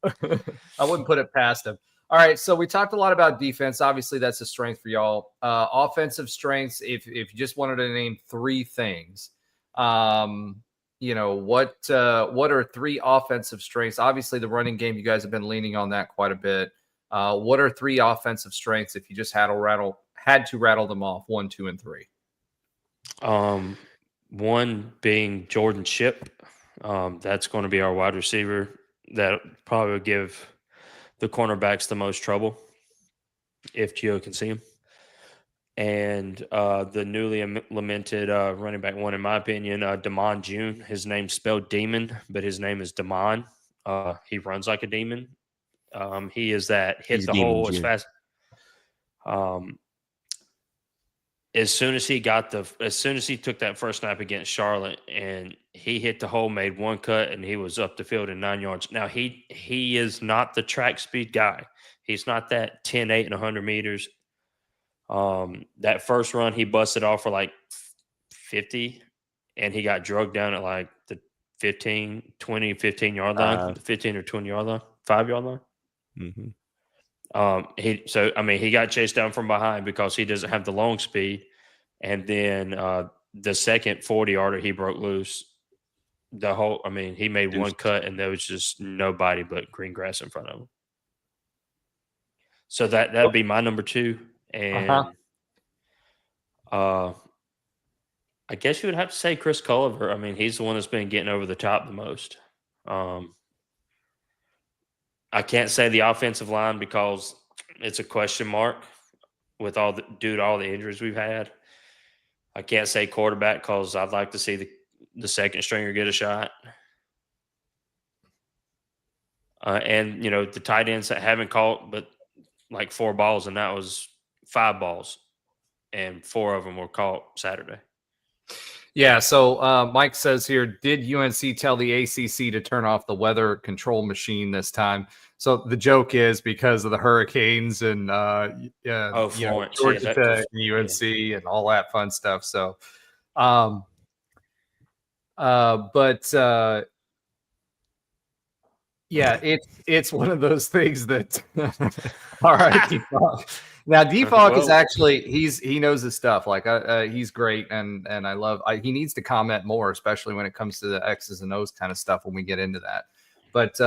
B: I wouldn't put it past him. All right, so we talked a lot about defense. Obviously, that's a strength for y'all. Offensive strengths. If you just wanted to name 3 things, you know, what are 3 offensive strengths? Obviously, the running game, you guys have been leaning on that quite a bit. What are 3 offensive strengths if you just had to rattle them off? 1, 2, and 3.
E: One being Jordan Shipp. That's going to be our wide receiver. That probably would give the cornerbacks the most trouble if Gio can see him. And the newly lamented running back 1, in my opinion, Damon June. His name's spelled demon, but his name is Damon. He runs like a demon. He is that hit the hole as fast. As soon as he took that first snap against Charlotte and he hit the hole, made one cut, and he was up the field in 9 yards. Now he is not the track speed guy. He's not that 10, 8, and 100 meters. That first run, he busted off for like 50, and he got drugged down at like the 15 yard line, the 15 or 20 yard line, 5 yard line.
F: Mm-hmm.
E: He got chased down from behind because he doesn't have the long speed. And then the second 40-yarder, he broke loose. He made one cut, and there was just nobody but green grass in front of him. So that would be my number 2. And I guess you would have to say Chris Culliver. I mean, he's the one that's been getting over the top the most. I can't say the offensive line because it's a question mark with due to all the injuries we've had. I can't say quarterback because I'd like to see the second stringer get a shot. And, you know, the tight ends that haven't caught but like 4 balls, and that was 5 balls, and 4 of them were caught Saturday.
B: Yeah, so Mike says here, did UNC tell the ACC to turn off the weather control machine this time? So the joke is because of the hurricanes and
E: Florence,
B: Georgia Tech and UNC and all that fun stuff. So, yeah, it's one of those things that. All right. Now, Defog is actually he knows his stuff. Like he's great, and I love. He needs to comment more, especially when it comes to the X's and O's kind of stuff when we get into that. But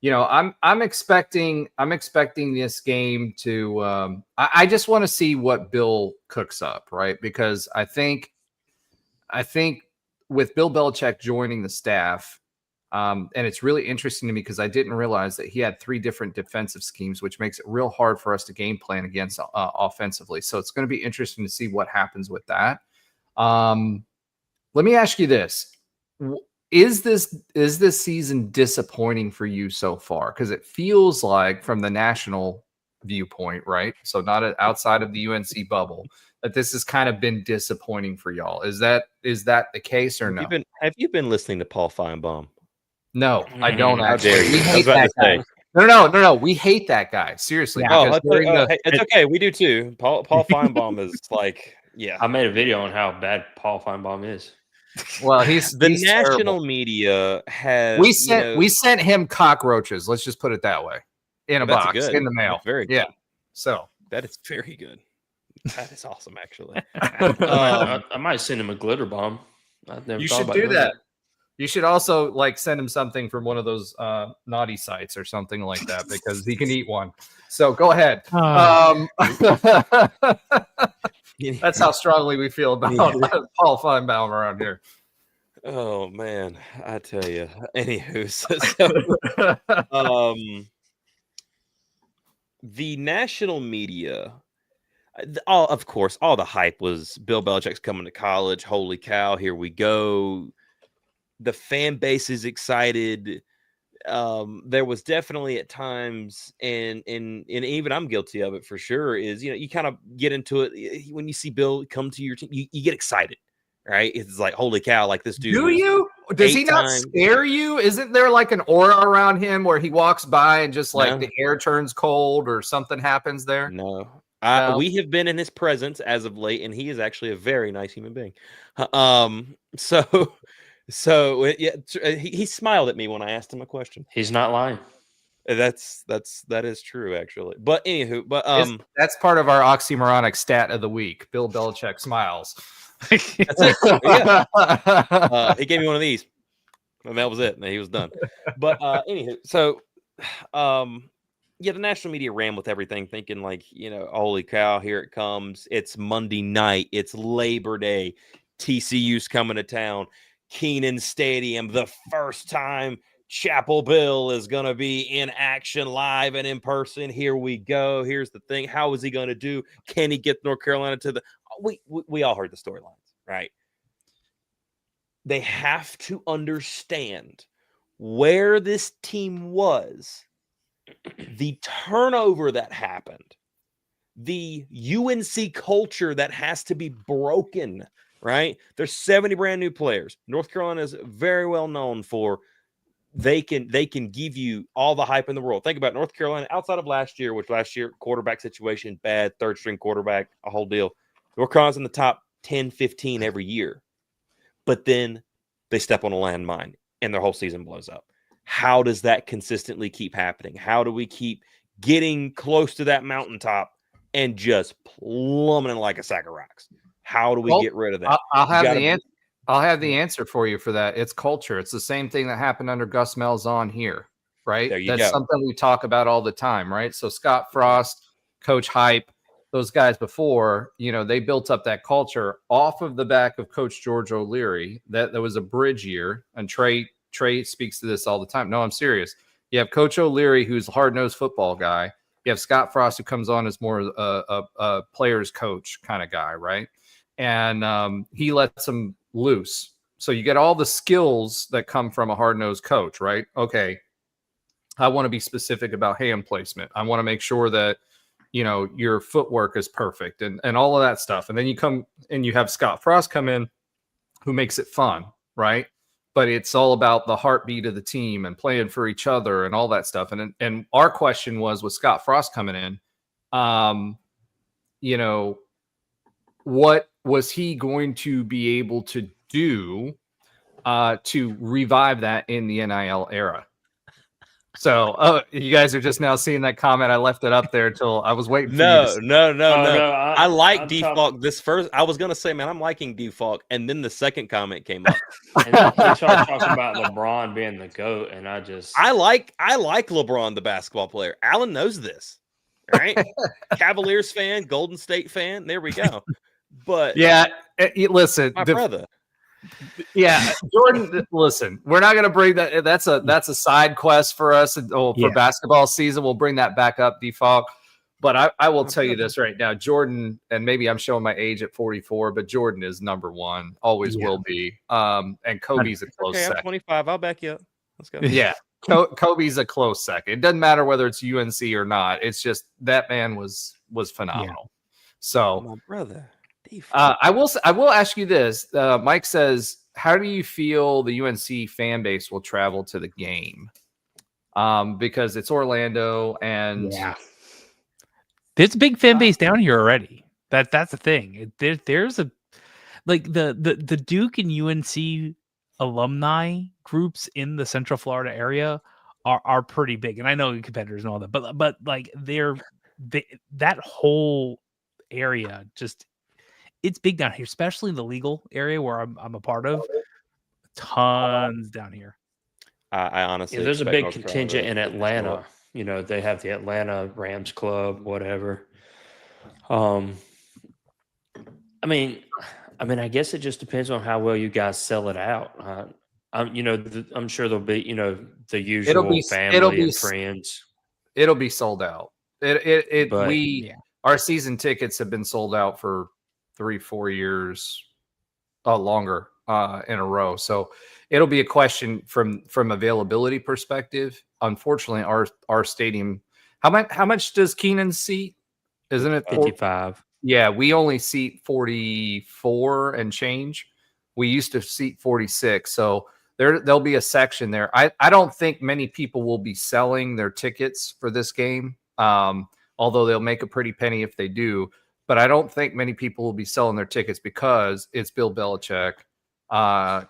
B: you know, I'm expecting this game to. I just want to see what Bill cooks up, right? Because I think with Bill Belichick joining the staff. And it's really interesting to me because I didn't realize that he had 3 different defensive schemes, which makes it real hard for us to game plan against offensively. So it's going to be interesting to see what happens with that. Let me ask you this. Is this season disappointing for you so far? Because it feels like from the national viewpoint, right? So not outside of the UNC bubble, that this has kind of been disappointing for y'all. Is that the case or no?
F: Have you been listening to Paul Feinbaum?
B: No, I don't actually.
F: We hate that guy.
B: No. We hate that guy. Seriously.
F: It's okay. We do too. Paul Feinbaum is like, yeah.
E: I made a video on how bad Paul Feinbaum is.
B: Well, he's
F: national
B: terrible.
F: Media has.
B: We sent him cockroaches. Let's just put it that way, in a box in the mail.
F: That's very good.
B: Yeah. So
F: that is very good. That is awesome, actually.
E: I might send him a glitter bomb.
B: You should do that. You should also send him something from one of those naughty sites or something like that because he can eat one. So go ahead. That's how strongly we feel about Paul Feinbaum around here.
F: Oh man, I tell you. Anywho, the national media. Of course, all the hype was Bill Belichick's coming to college. Holy cow, here we go. The fan base is excited. there was definitely at times, and even I'm guilty of it for sure, is, you kind of get into it when you see Bill come to your team, you get excited, right? It's like, holy cow, like this dude.
B: Do you? Does he not scare you? Isn't there like an aura around him where he walks by and just like the air turns cold or something happens there?
F: No. We have been in his presence as of late, and he is actually a very nice human being. So yeah, he smiled at me when I asked him a question.
E: He's not lying.
F: That is true, actually. But anywho,
B: that's part of our oxymoronic stat of the week. Bill Belichick smiles.
F: That's it. Yeah. He gave me one of these, and that was it. And he was done. But anywho, so the national media ran with everything, thinking like, holy cow, here it comes. It's Monday night. It's Labor Day. TCU's coming to town. Keenan Stadium, the first time Chapel Bill is going to be in action live and in person. Here we go. Here's the thing. How is he going to do? Can he get North Carolina to the we all heard the storylines, right? They have to understand where this team was, the turnover that happened, the UNC culture that has to be broken, right? There's 70 brand new players. North Carolina is very well known for they can give you all the hype in the world. Think about North Carolina outside of last year, which last year quarterback situation bad, third string quarterback, a whole deal. North Carolina's in the top 10, 15 every year. But then they step on a landmine and their whole season blows up. How does that consistently keep happening? How do we keep getting close to that mountaintop and just plummeting like a sack of rocks? How do we get rid of that?
B: I'll have the answer for you for that. It's culture. It's the same thing that happened under Gus Malzahn here, right? That's something we talk about all the time, right? So Scott Frost, Coach Hype, those guys before, they built up that culture off of the back of Coach George O'Leary. That was a bridge year, and Trey speaks to this all the time. No, I'm serious. You have Coach O'Leary, who's a hard-nosed football guy. You have Scott Frost, who comes on as more a player's coach kind of guy, right? And he lets them loose. So you get all the skills that come from a hard-nosed coach, right? Okay, I want to be specific about hand placement. I want to make sure that your footwork is perfect and all of that stuff. And then you come and you have Scott Frost come in who makes it fun, right? But it's all about the heartbeat of the team and playing for each other and all that stuff. And our question was, with Scott Frost coming in, what was he going to be able to do to revive that in the NIL era? So, you guys are just now seeing that comment. I left it up there until I was waiting for you.
F: No. I like Defalk. I was gonna say, man, I'm liking Defalk, and then the second comment came up.
E: And he started talking about LeBron being the GOAT, and I
F: like LeBron, the basketball player. Alan knows this, right? Cavaliers fan, Golden State fan. There we go. But
B: yeah, listen,
F: my brother.
B: Yeah, Jordan. Listen, we're not going to bring that. That's a side quest for us. For basketball season, we'll bring that back up, Defalk. But I will tell you this right now, Jordan, and maybe I'm showing my age at 44, but Jordan is number one, always will be. And Kobe's a close second.
F: I'm 25. I'll back you up. Let's go.
B: Yeah, Kobe's a close second. It doesn't matter whether it's UNC or not. It's just that man was phenomenal. Yeah. So,
F: my brother.
B: I will ask you this. Mike says, how do you feel the UNC fan base will travel to the game? Because it's Orlando, and
G: there's a big fan base down here already. That's the thing. There's a the Duke and UNC alumni groups in the Central Florida area are pretty big, and I know competitors and all that, but like that whole area just. It's big down here, especially in the legal area where I'm a part of. Tons down here.
F: I honestly,
E: there's a big contingent in Atlanta. They have the Atlanta Rams Club, whatever. I mean, I guess it just depends on how well you guys sell it out. I'm sure there'll be, the usual family and friends.
B: It'll be sold out. Our season tickets have been sold out for 3-4 years longer. in a row. So it'll be a question from availability perspective. Unfortunately, our stadium, how much does Keenan seat? Isn't it
E: 55?
B: Yeah, we only seat 44 and change. We used to seat 46. So there'll be a section there. I don't think many people will be selling their tickets for this game. Although they'll make a pretty penny if they do. But I don't think many people will be selling their tickets because it's Bill Belichick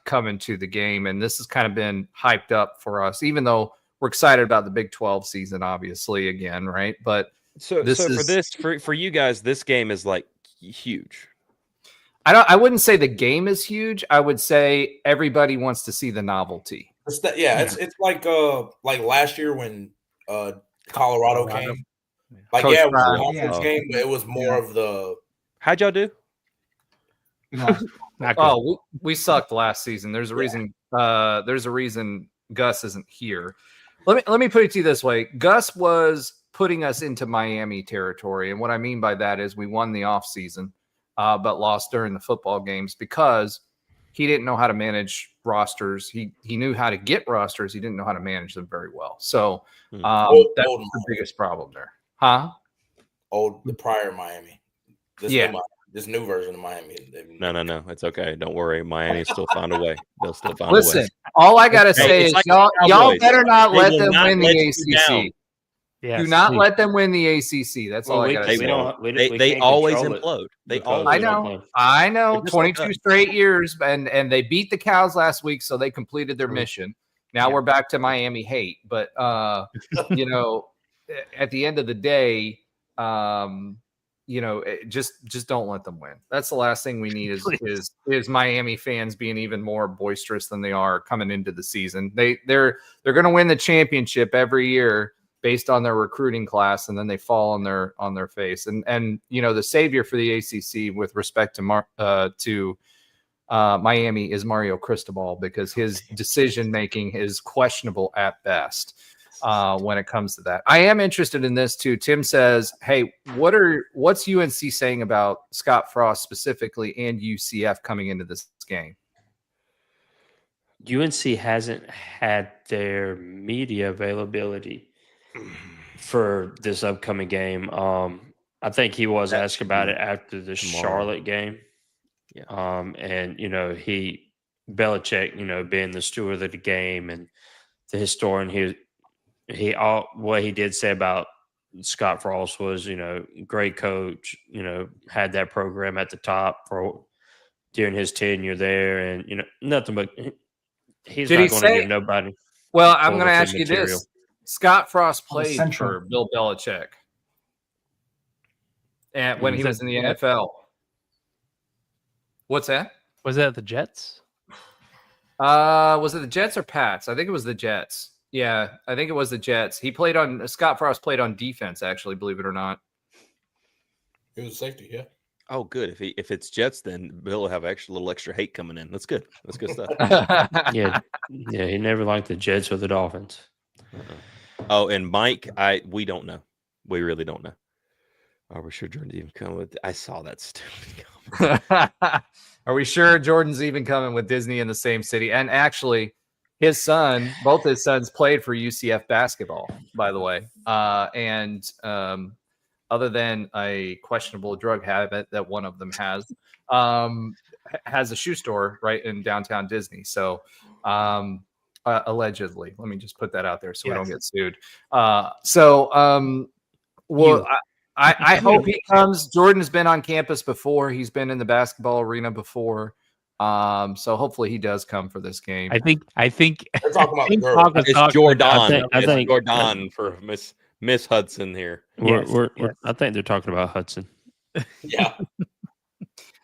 B: coming to the game. And this has kind of been hyped up for us, even though we're excited about the Big 12 season, obviously, again, right? But
F: for you guys, this game is like huge.
B: I wouldn't say the game is huge. I would say everybody wants to see the novelty.
H: It's like last year when Colorado came. Like,
B: Coach
H: it was
B: Brown.
H: a conference game, but it was more of the.
F: How'd y'all do?
B: We sucked last season. There's a reason. There's a reason Gus isn't here. Let me put it to you this way: Gus was putting us into Miami territory, and what I mean by that is we won the offseason, but lost during the football games because he didn't know how to manage rosters. He knew how to get rosters. He didn't know how to manage them very well. So that's the biggest problem there. Huh?
H: The prior Miami. This new version of Miami.
F: No. It's okay. Don't worry. Miami still found a way. They'll still find
B: Listen,
F: a way.
B: all I got to say is
F: like
B: y'all better not
F: They
B: let
F: will
B: them
F: not
B: win
F: let
B: the
F: you down.
B: ACC.
G: Yes,
B: Do not
G: please.
B: let them win the ACC. That's all I got to say.
F: They always implode. They always.
B: I know.
F: They're just
B: 22
F: like
B: straight years, and they beat the Cows last week, so they completed their mission. Now we're back to Miami hate, but at the end of the day, just don't let them win. That's the last thing we need is Miami fans being even more boisterous than they are coming into the season. They're going to win the championship every year based on their recruiting class, and then they fall on their face. And the savior for the ACC with respect to Miami is Mario Cristobal, because his decision making is questionable at best. When it comes to that, I am interested in this too. Tim says, "Hey, what's UNC saying about Scott Frost specifically and UCF coming into this game?"
E: UNC hasn't had their media availability for this upcoming game. I think he was asked about it after the Charlotte game.
F: Yeah.
E: Belichick, being the steward of the game and the historian, what he did say about Scott Frost was, great coach, had that program at the top during his tenure there, and nothing but he's not going to give nobody.
B: Well, I'm going to ask you
E: material.
B: this: Scott Frost played for Bill Belichick, and when he was in the NFL. What's that?
G: Was that the Jets?
B: Was it the Jets or Pats? I think it was the Jets. Yeah, I think it was the Jets. Scott Frost played on defense, actually, believe it or not.
H: He was a safety, yeah.
F: Oh, good. If it's Jets, then Bill will have a little extra hate coming in. That's good. That's good stuff.
E: Yeah, he never liked the Jets or the Dolphins.
F: Oh, and Mike, we don't know. We really don't know. Are we sure Jordan's even coming with? I saw that stupid comment.
B: Are we sure Jordan's even coming with Disney in the same city? And actually, both his sons played for UCF basketball, by the way. Other than a questionable drug habit that one of them has a shoe store right in downtown Disney. So allegedly, let me just put that out there so we don't get sued. I hope he comes. Jordan's been on campus before. He's been in the basketball arena before. So hopefully he does come for this game.
G: I think
H: We're talking about
F: it's Jordan.
E: I think
F: Jordan for Miss Hudson here.
E: I think they're talking about Hudson.
H: Yeah.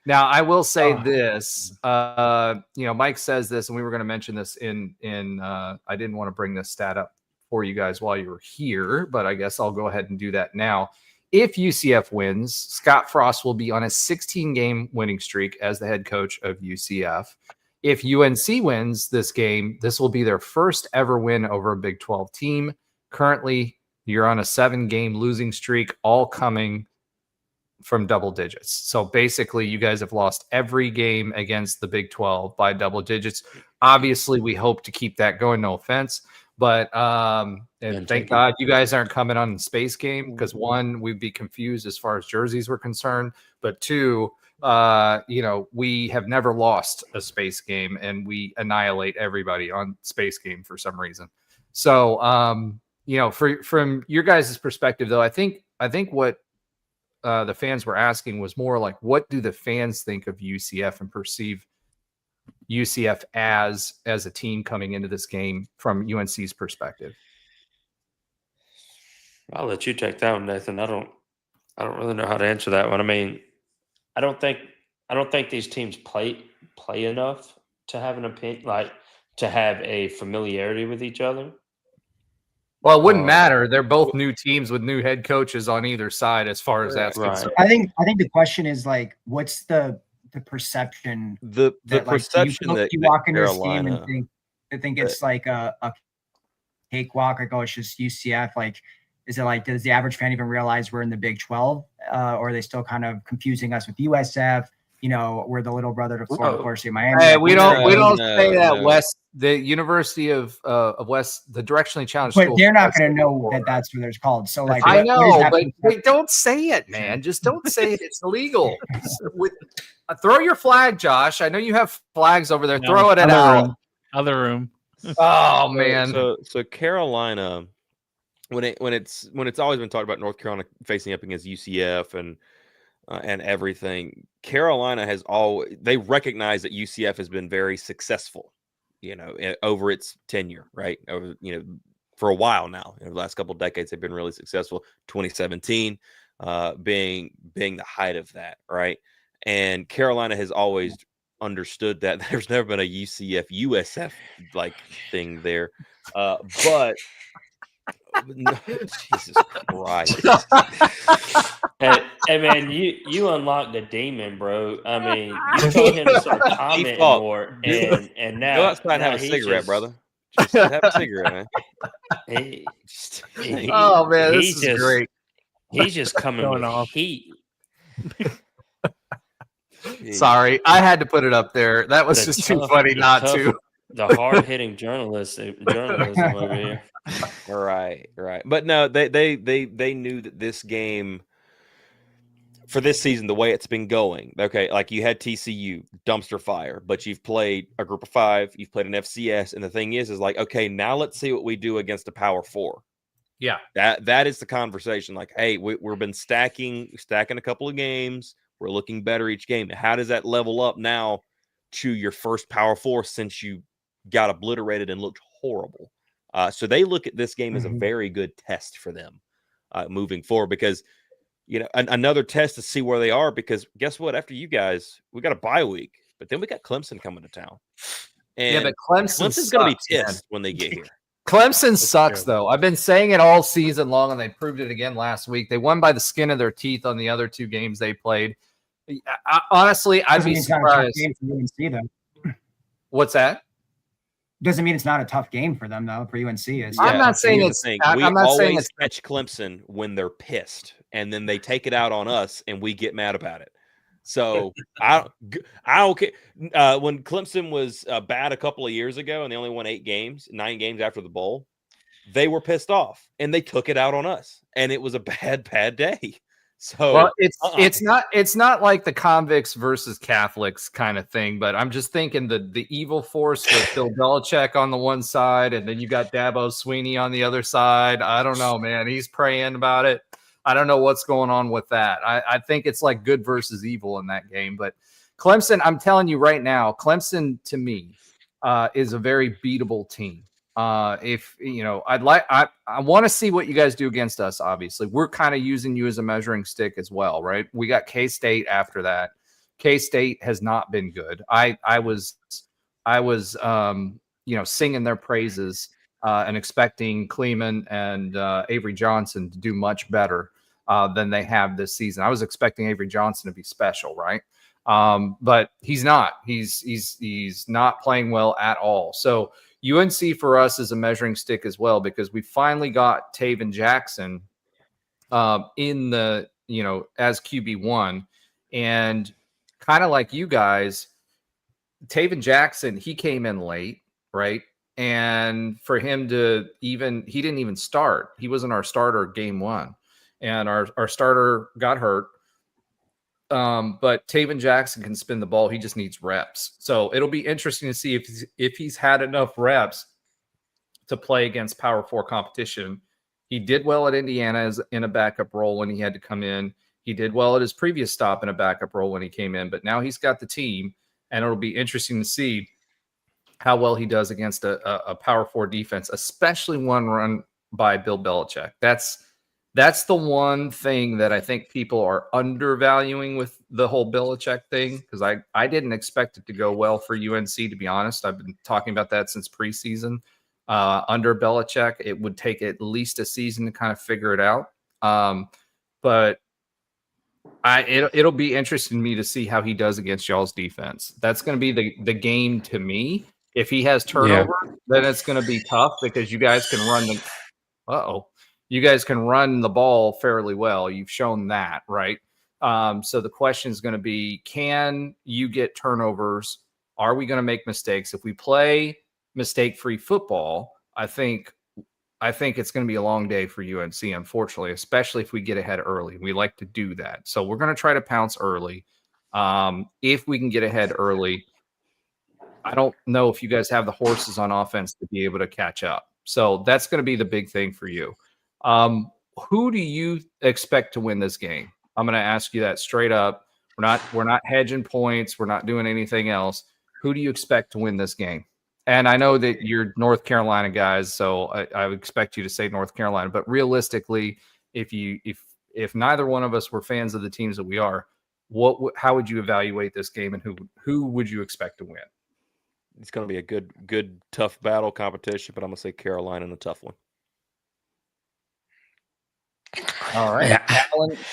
B: Now I will say this. Mike says this, and we were going to mention this in. I didn't want to bring this stat up for you guys while you were here, but I guess I'll go ahead and do that now. If UCF wins, Scott Frost will be on a 16-game winning streak as the head coach of UCF. If UNC wins this game, this will be their first ever win over a Big 12 team. Currently, you're on a 7-game losing streak, all coming from double digits. So basically, you guys have lost every game against the Big 12 by double digits. Obviously, we hope to keep that going. No offense. But and thank God you guys aren't coming on the space game, because one, we'd be confused as far as jerseys were concerned. But two, we have never lost a space game, and we annihilate everybody on space game for some reason. So, from your guys' perspective, though, I think what the fans were asking was more like, what do the fans think of UCF and perceive UCF as a team coming into this game from UNC's perspective?
E: I'll let you take that one, Nathan. I don't really know how to answer that one. I mean, I don't think these teams play enough to have an opinion, like to have a familiarity with each other.
B: Well, it wouldn't matter. They're both new teams with new head coaches on either side, as far as that's concerned.
C: I think the question is like, what's the perception?
F: The perception that
C: you walk into this
F: Carolina,
C: team and think it's like a cakewalk. Like, oh, it's just UCF. Like, is it like, does the average fan even realize we're in the Big 12? Or are they still kind of confusing us with USF? We're the little brother to Florida University of Miami.
B: Hey, we don't say that. West, the University of West, the directionally challenged
C: but
B: school.
C: They're not going to know that that's what it's called. So, like,
B: I know, but wait, don't say it, man. Just don't say it. It's illegal. Throw your flag, Josh. I know you have flags over there. Throw it at Al.
G: Other room.
B: Oh man.
F: So Carolina, when it's always been talked about North Carolina facing up against UCF and everything, Carolina they recognize that UCF has been very successful, over its tenure, right? Over, for a while now, the last couple of decades, they've been really successful. 2017 being the height of that, right? And Carolina has always understood that there's never been a UCF USF like thing there, but no, Jesus Christ.
E: Hey man, you unlocked the demon, bro. I mean, you told him to start commenting more, and now
F: go outside and have a cigarette, brother. Just have a cigarette, man.
B: Oh man, this is great.
E: He's just coming with off heat.
B: Sorry, I had to put it up there. That was just too funny not to.
E: The hard-hitting journalism over here.
F: Right. But no, they knew that this game for this season, the way it's been going, okay, like you had TCU dumpster fire, but you've played a group of 5, you've played an FCS, and the thing is like, okay, now let's see what we do against a Power 4.
B: Yeah,
F: that is the conversation. Like, hey, we've been stacking a couple of games. We're looking better each game. How does that level up now to your first Power 4 since you got obliterated and looked horrible? So they look at this game as a very good test for them moving forward, because another test to see where they are, because guess what? After you guys, we got a bye week, but then we got Clemson coming to town. And
B: but Clemson's
F: going to be pissed when they get here.
B: Clemson sucks, though. I've been saying it all season long, and they proved it again last week. They won by the skin of their teeth on the other 2 games they played. Honestly, I'd be surprised.
C: Game for UNC, though.
B: What's that?
C: Doesn't mean it's not a tough game for them, though. For UNC,
B: I'm not saying it's.
F: I'm not saying it's catch Clemson when they're pissed, and then they take it out on us, and we get mad about it. So I don't care. When Clemson was bad a couple of years ago, and they only won 9 games after the bowl, they were pissed off, and they took it out on us, and it was a bad day. So
B: well, it's not like the convicts versus Catholics kind of thing, but I'm just thinking the evil force with Bill Belichick on the one side, and then you got Dabo Swinney on the other side. I don't know, man. He's praying about it. I don't know what's going on with that. I think it's like good versus evil in that game. But Clemson, I'm telling you right now, Clemson to me is a very beatable team. If I want to see what you guys do against us. Obviously, we're kind of using you as a measuring stick as well, right? We got K-State after that. K-State has not been good. I was singing their praises and expecting Kleeman and Avery Johnson to do much better than they have this season. I was expecting Avery Johnson to be special, right? But he's not. He's not playing well at all. So UNC for us is a measuring stick as well, because we finally got Taven Jackson in the as QB1. And kind of like you guys, Taven Jackson, he came in late, right? And for him to he didn't even start. He wasn't our starter game 1. And our starter got hurt. But Taven Jackson can spin the ball. He just needs reps. So it'll be interesting to see if he's had enough reps to play against Power 4 competition. He did well at Indiana as in a backup role when he had to come in. He did well at his previous stop in a backup role when he came in, but now he's got the team, and it'll be interesting to see how well he does against a Power 4 defense, especially one run by Bill Belichick. That's the one thing that I think people are undervaluing with the whole Belichick thing, because I didn't expect it to go well for UNC, to be honest. I've been talking about that since preseason. Under Belichick, it would take at least a season to kind of figure it out. But it'll be interesting to me to see how he does against y'all's defense. That's going to be the game to me. If he has turnover, then it's going to be tough because you guys can run the ball fairly well. You've shown that, right? So the question is going to be, can you get turnovers? Are we going to make mistakes? If we play mistake-free football, I think it's going to be a long day for UNC, unfortunately, especially if we get ahead early. We like to do that. So we're going to try to pounce early. If we can get ahead early, I don't know if you guys have the horses on offense to be able to catch up. So that's going to be the big thing for you. Who do you expect to win this game? I'm going to ask you that straight up. We're not hedging points. We're not doing anything else. Who do you expect to win this game? And I know that you're North Carolina guys, so I would expect you to say North Carolina. But realistically, if neither one of us were fans of the teams that we are, how would you evaluate this game, and who would you expect to win?
F: It's going to be a good tough battle competition, but I'm going to say Carolina in a tough one.
B: All right, yeah.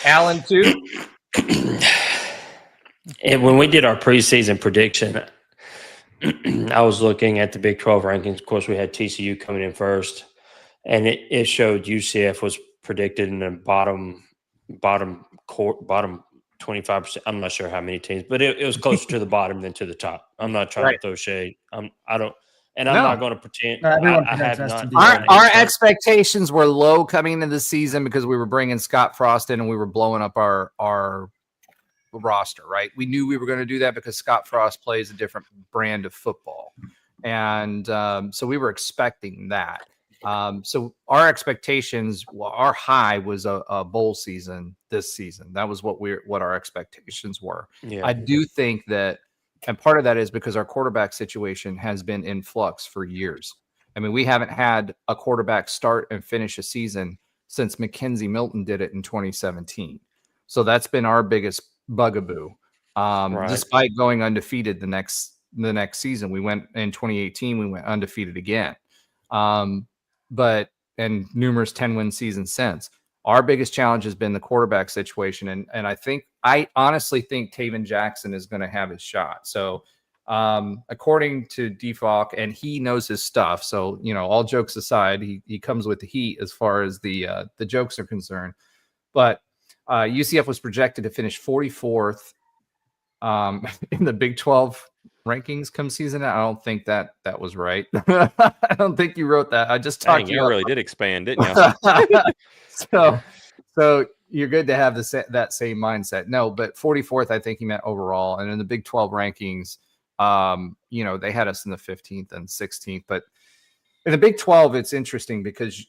B: Alan too.
E: And when we did our preseason prediction, I was looking at the Big 12 rankings. Of course, we had TCU coming in first, and it showed UCF was predicted in the bottom 25%. I'm not sure how many teams, but it was closer to the bottom than to the top. I'm not trying to throw shade. I'm not going to pretend. I have not.
B: Our expectations were low coming into the season because we were bringing Scott Frost in and we were blowing up our roster, right? We knew we were going to do that because Scott Frost plays a different brand of football. And so we were expecting that. So our expectations, our high was a bowl season this season. That was what our expectations were.
E: Yeah.
B: I do think that, and part of that is because our quarterback situation has been in flux for years. I mean, we haven't had a quarterback start and finish a season since Mackenzie Milton did it in 2017. So that's been our biggest bugaboo. Despite going undefeated the next season, we went in 2018, we went undefeated again. And numerous 10-win seasons since. Our biggest challenge has been the quarterback situation. And I honestly think Taven Jackson is going to have his shot. So according to DFOC, and he knows his stuff. So, all jokes aside, he comes with the heat as far as the jokes are concerned. But UCF was projected to finish 44th in the Big 12 rankings come season. I don't think that was right. I don't think you wrote that. I just talked.
F: You really did expand, didn't you?
B: So you're good to have that same mindset. No, but 44th, I think he meant overall. And in the Big 12 rankings, they had us in the 15th and 16th. But in the Big 12, it's interesting because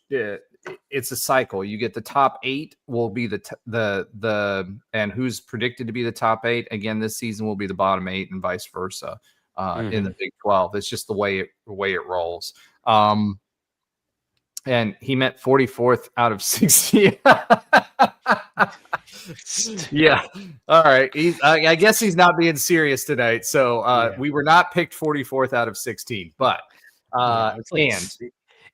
B: it's a cycle. You get the top 8 will be and who's predicted to be the top 8 again this season will be the bottom 8 and vice versa in the Big 12. It's just the way it rolls. And he meant 44th out of 60. Yeah. All right. I guess he's not being serious tonight. So we were not picked 44th out of 16, but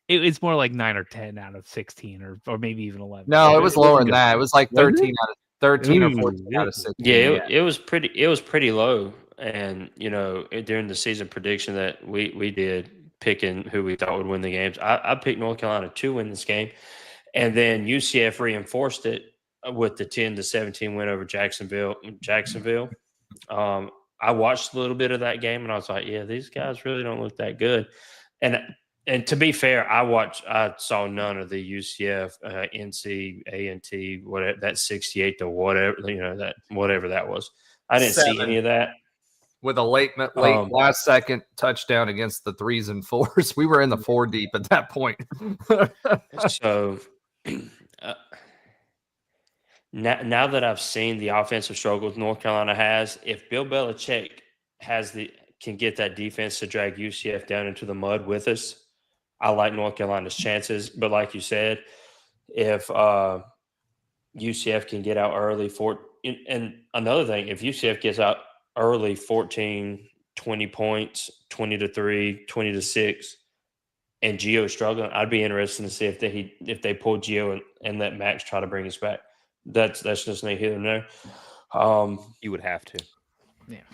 G: it's more like 9 or 10 out of 16 or maybe even 11.
B: No, it was lower than that. It was like 13 out of 13 or 14 out of 16.
E: Yeah, it was pretty low. And during the season prediction that we did, picking who we thought would win the games, I picked North Carolina to win this game, and then UCF reinforced it with the 10-17 win over Jacksonville. I watched a little bit of that game and I was like, yeah, these guys really don't look that good. And to be fair, I saw none of the UCF, NC, A&T, whatever that 68 to whatever, that whatever that was. I didn't see
B: 7.
E: any of that.
B: With a late last second touchdown against the 3s and 4s. We were in the 4 deep at that point.
E: So now that I've seen the offensive struggles North Carolina has, if Bill Belichick can get that defense to drag UCF down into the mud with us, I like North Carolina's chances. But like you said, if UCF can get out early and another thing, if UCF gets out early 14, 20 points, 20-3, 20-6, and Gio struggling, I'd be interested to see if they pull Gio and let Max try to bring us back. That's just neither here nor there.
F: You would have to.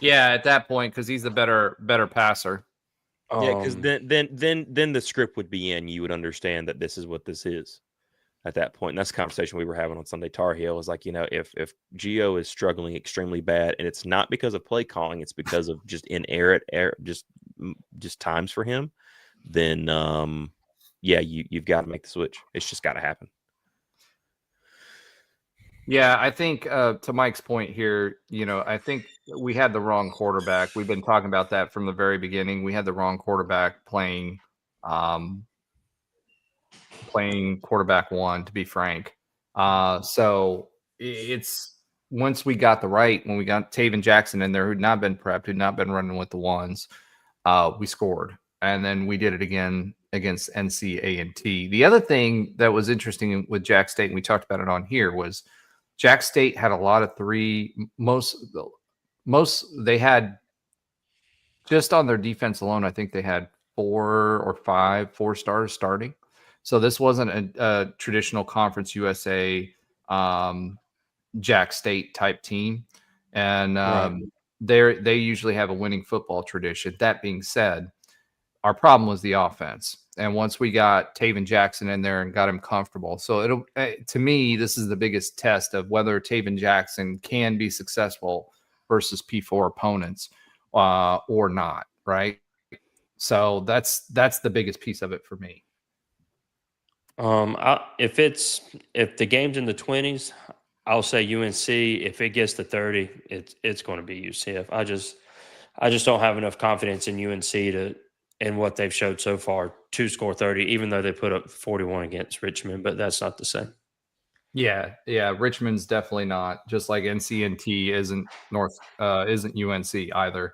B: Yeah, at that point, because he's the better passer.
F: Yeah, because then the script would be in. You would understand that this is what this is at that point. And that's the conversation we were having on Sunday Tar Heel. Is like, if Gio is struggling extremely bad, and it's not because of play calling, it's because of just just times for him, then you've got to make the switch. It's just got to happen.
B: Yeah, I think to Mike's point here, I think we had the wrong quarterback. We've been talking about that from the very beginning. We had the wrong quarterback playing quarterback 1, to be frank. So it's once we got when we got Taven Jackson in there, who'd not been prepped, who'd not been running with the ones, we scored. And then we did it again against NC A&T. The other thing that was interesting with Jack State, and we talked about it on here, was Jack State had a lot of 3. Most they had, just on their defense alone, I think they had 4 or 5 4-stars starting. So this wasn't a traditional Conference USA Jack State type team. And they usually have a winning football tradition. That being said, our problem was the offense. And once we got Taven Jackson in there and got him comfortable. So to me, this is the biggest test of whether Taven Jackson can be successful versus P4 opponents or not, right? So that's the biggest piece of it for me.
E: If the game's in the 20s, I'll say UNC. If it gets to 30, it's going to be UCF. I just don't have enough confidence in UNC in what they've showed so far to score 30, even though they put up 41 against Richmond, but that's not the same.
B: Yeah. Richmond's definitely not, just like NCNT isn't UNC either.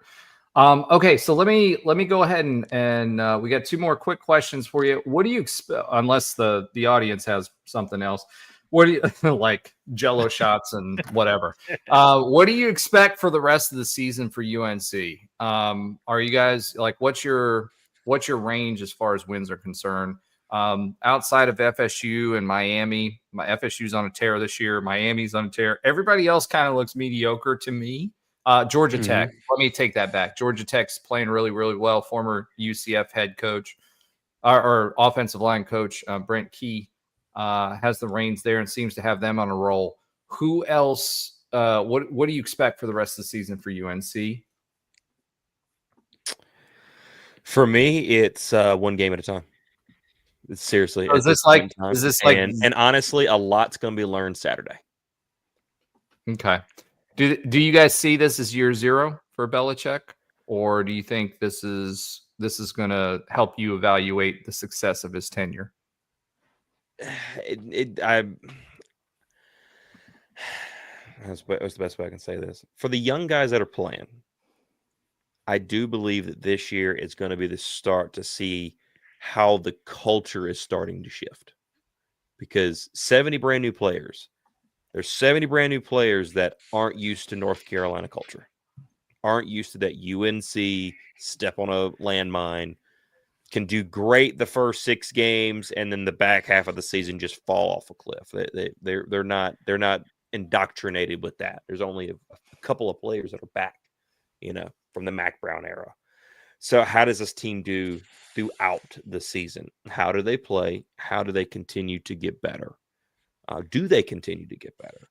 B: Okay, so let me go ahead and we got 2 more quick questions for you. What do you expect, unless the audience has something else? What do you like Jello shots and whatever? What do you expect for the rest of the season for UNC? Are you guys like what's your range as far as wins are concerned? Outside of FSU and Miami, FSU's on a tear this year. Miami's on a tear. Everybody else kind of looks mediocre to me. Georgia Tech. Let me take that back. Georgia Tech's playing really, really well. Former UCF head coach or offensive line coach Brent Key has the reins there and seems to have them on a roll. Who else? What do you expect for the rest of the season for UNC?
F: For me, it's one game at a time. Seriously,
B: is this like?
F: And honestly, a lot's going to be learned Saturday.
B: Okay. Do you guys see this as year 0 for Belichick, or do you think this is going to help you evaluate the success of his tenure?
F: That's the best way I can say this. For the young guys that are playing, I do believe that this year is going to be the start to see how the culture is starting to shift. Because 70 brand new players, there's 70 brand new players that aren't used to North Carolina culture, aren't used to that UNC step on a landmine, can do great the first 6 games, and then the back half of the season just fall off a cliff. They're not indoctrinated with that. There's only a couple of players that are back, from the Mac Brown era. So how does this team do throughout the season? How do they play? How do they continue to get better? Do they continue to get better?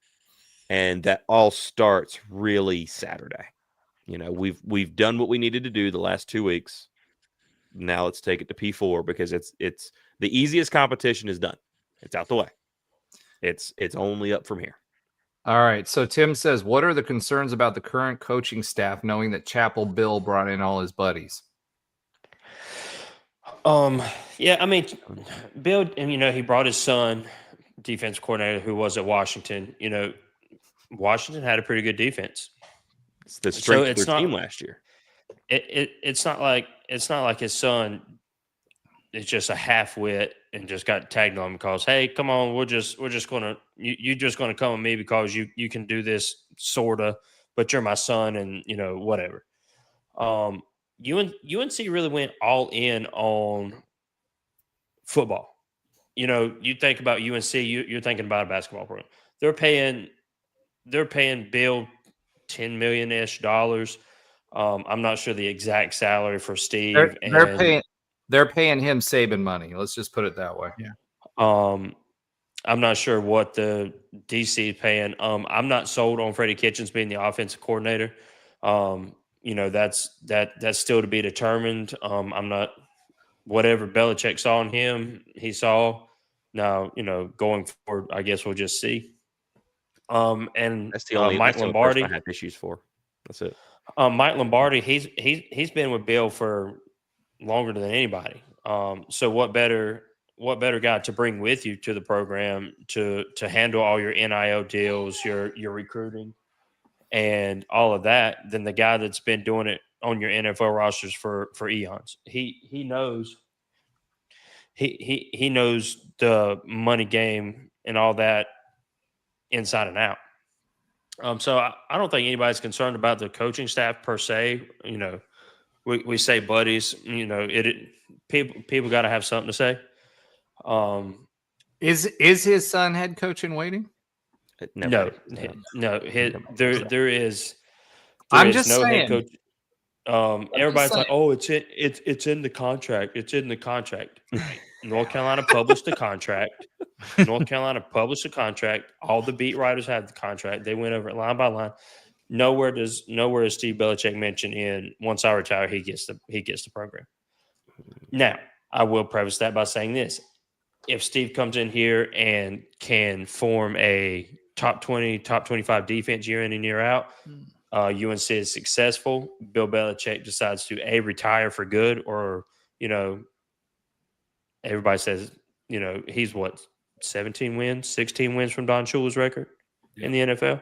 F: And that all starts really Saturday. You know, we've done what we needed to do the last 2 weeks. Now let's take it to P4 because it's the easiest competition is done. It's out the way. It's only up from here.
B: All right. So Tim says, what are the concerns about the current coaching staff knowing that Chapel Bill brought in all his buddies?
E: Yeah, I mean, Bill, and he brought his son, defense coordinator, who was at Washington. Washington had a pretty good defense.
F: It's the strength of their team last year.
E: It's not like his son is just a half-wit and just got tagged on because, hey, come on, we're just gonna you're just gonna come with me because you can do this sorta, but you're my son and whatever. UNC really went all in on football. You think about UNC, you're thinking about a basketball program. They're paying Bill $10 million-ish dollars. I'm not sure the exact salary for Steve.
B: They're paying him Saban money. Let's just put it that way.
C: Yeah.
E: I'm not sure what the DC is paying. I'm not sold on Freddie Kitchens being the offensive coordinator. That's still to be determined. I'm not whatever Belichick saw in him, he saw. Now, going forward, I guess we'll just see. And
F: that's the only
E: Mike Lombardi
F: I have issues for. That's it.
E: Mike Lombardi, he's been with Bill for longer than anybody. So what better guy to bring with you to the program to handle all your NIL deals, your recruiting, and all of that than the guy that's been doing it on your NFL rosters for eons. He knows he knows the money game and all that inside and out. So I don't think anybody's concerned about the coaching staff per se. We say buddies. People got to have something to say.
B: Is his son head coach in waiting?
E: No. There is.
B: I'm just
E: no
B: saying.
E: Head coach. Everybody's like, "Oh, it's in the contract. It's in the contract." North Carolina published the contract. All the beat writers have the contract. They went over it line by line. Nowhere is Steve Belichick mentioned in once I retire, he gets the program. Now, I will preface that by saying this. If Steve comes in here and can form a top 20, top 25 defense year in and year out, UNC is successful, Bill Belichick decides to retire for good, or everybody says, he's 17 wins, 16 wins from Don Shula's record in the NFL.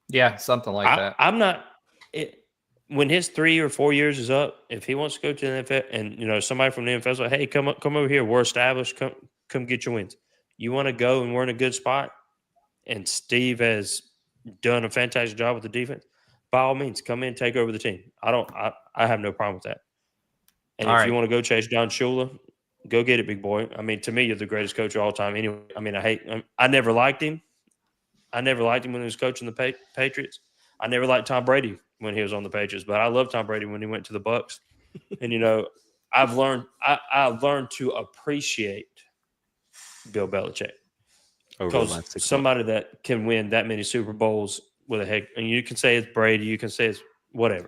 B: Yeah, something like that.
E: I'm not. When his 3 or 4 years is up, if he wants to go to the NFL, and somebody from the NFL is like, "Hey, come over here. We're established. Come get your wins." You want to go, and we're in a good spot. And Steve has done a fantastic job with the defense. By all means, come in, take over the team. I have no problem with that. And if you want to go chase Don Shula, go get it, big boy. I mean, to me, you're the greatest coach of all time. Anyway, I mean, I never liked him. I never liked him when he was coaching the Patriots. I never liked Tom Brady when he was on the Patriots, but I loved Tom Brady when he went to the Bucs. And I've learned to appreciate Bill Belichick because somebody that can win that many Super Bowls with a head, and you can say it's Brady, you can say it's whatever.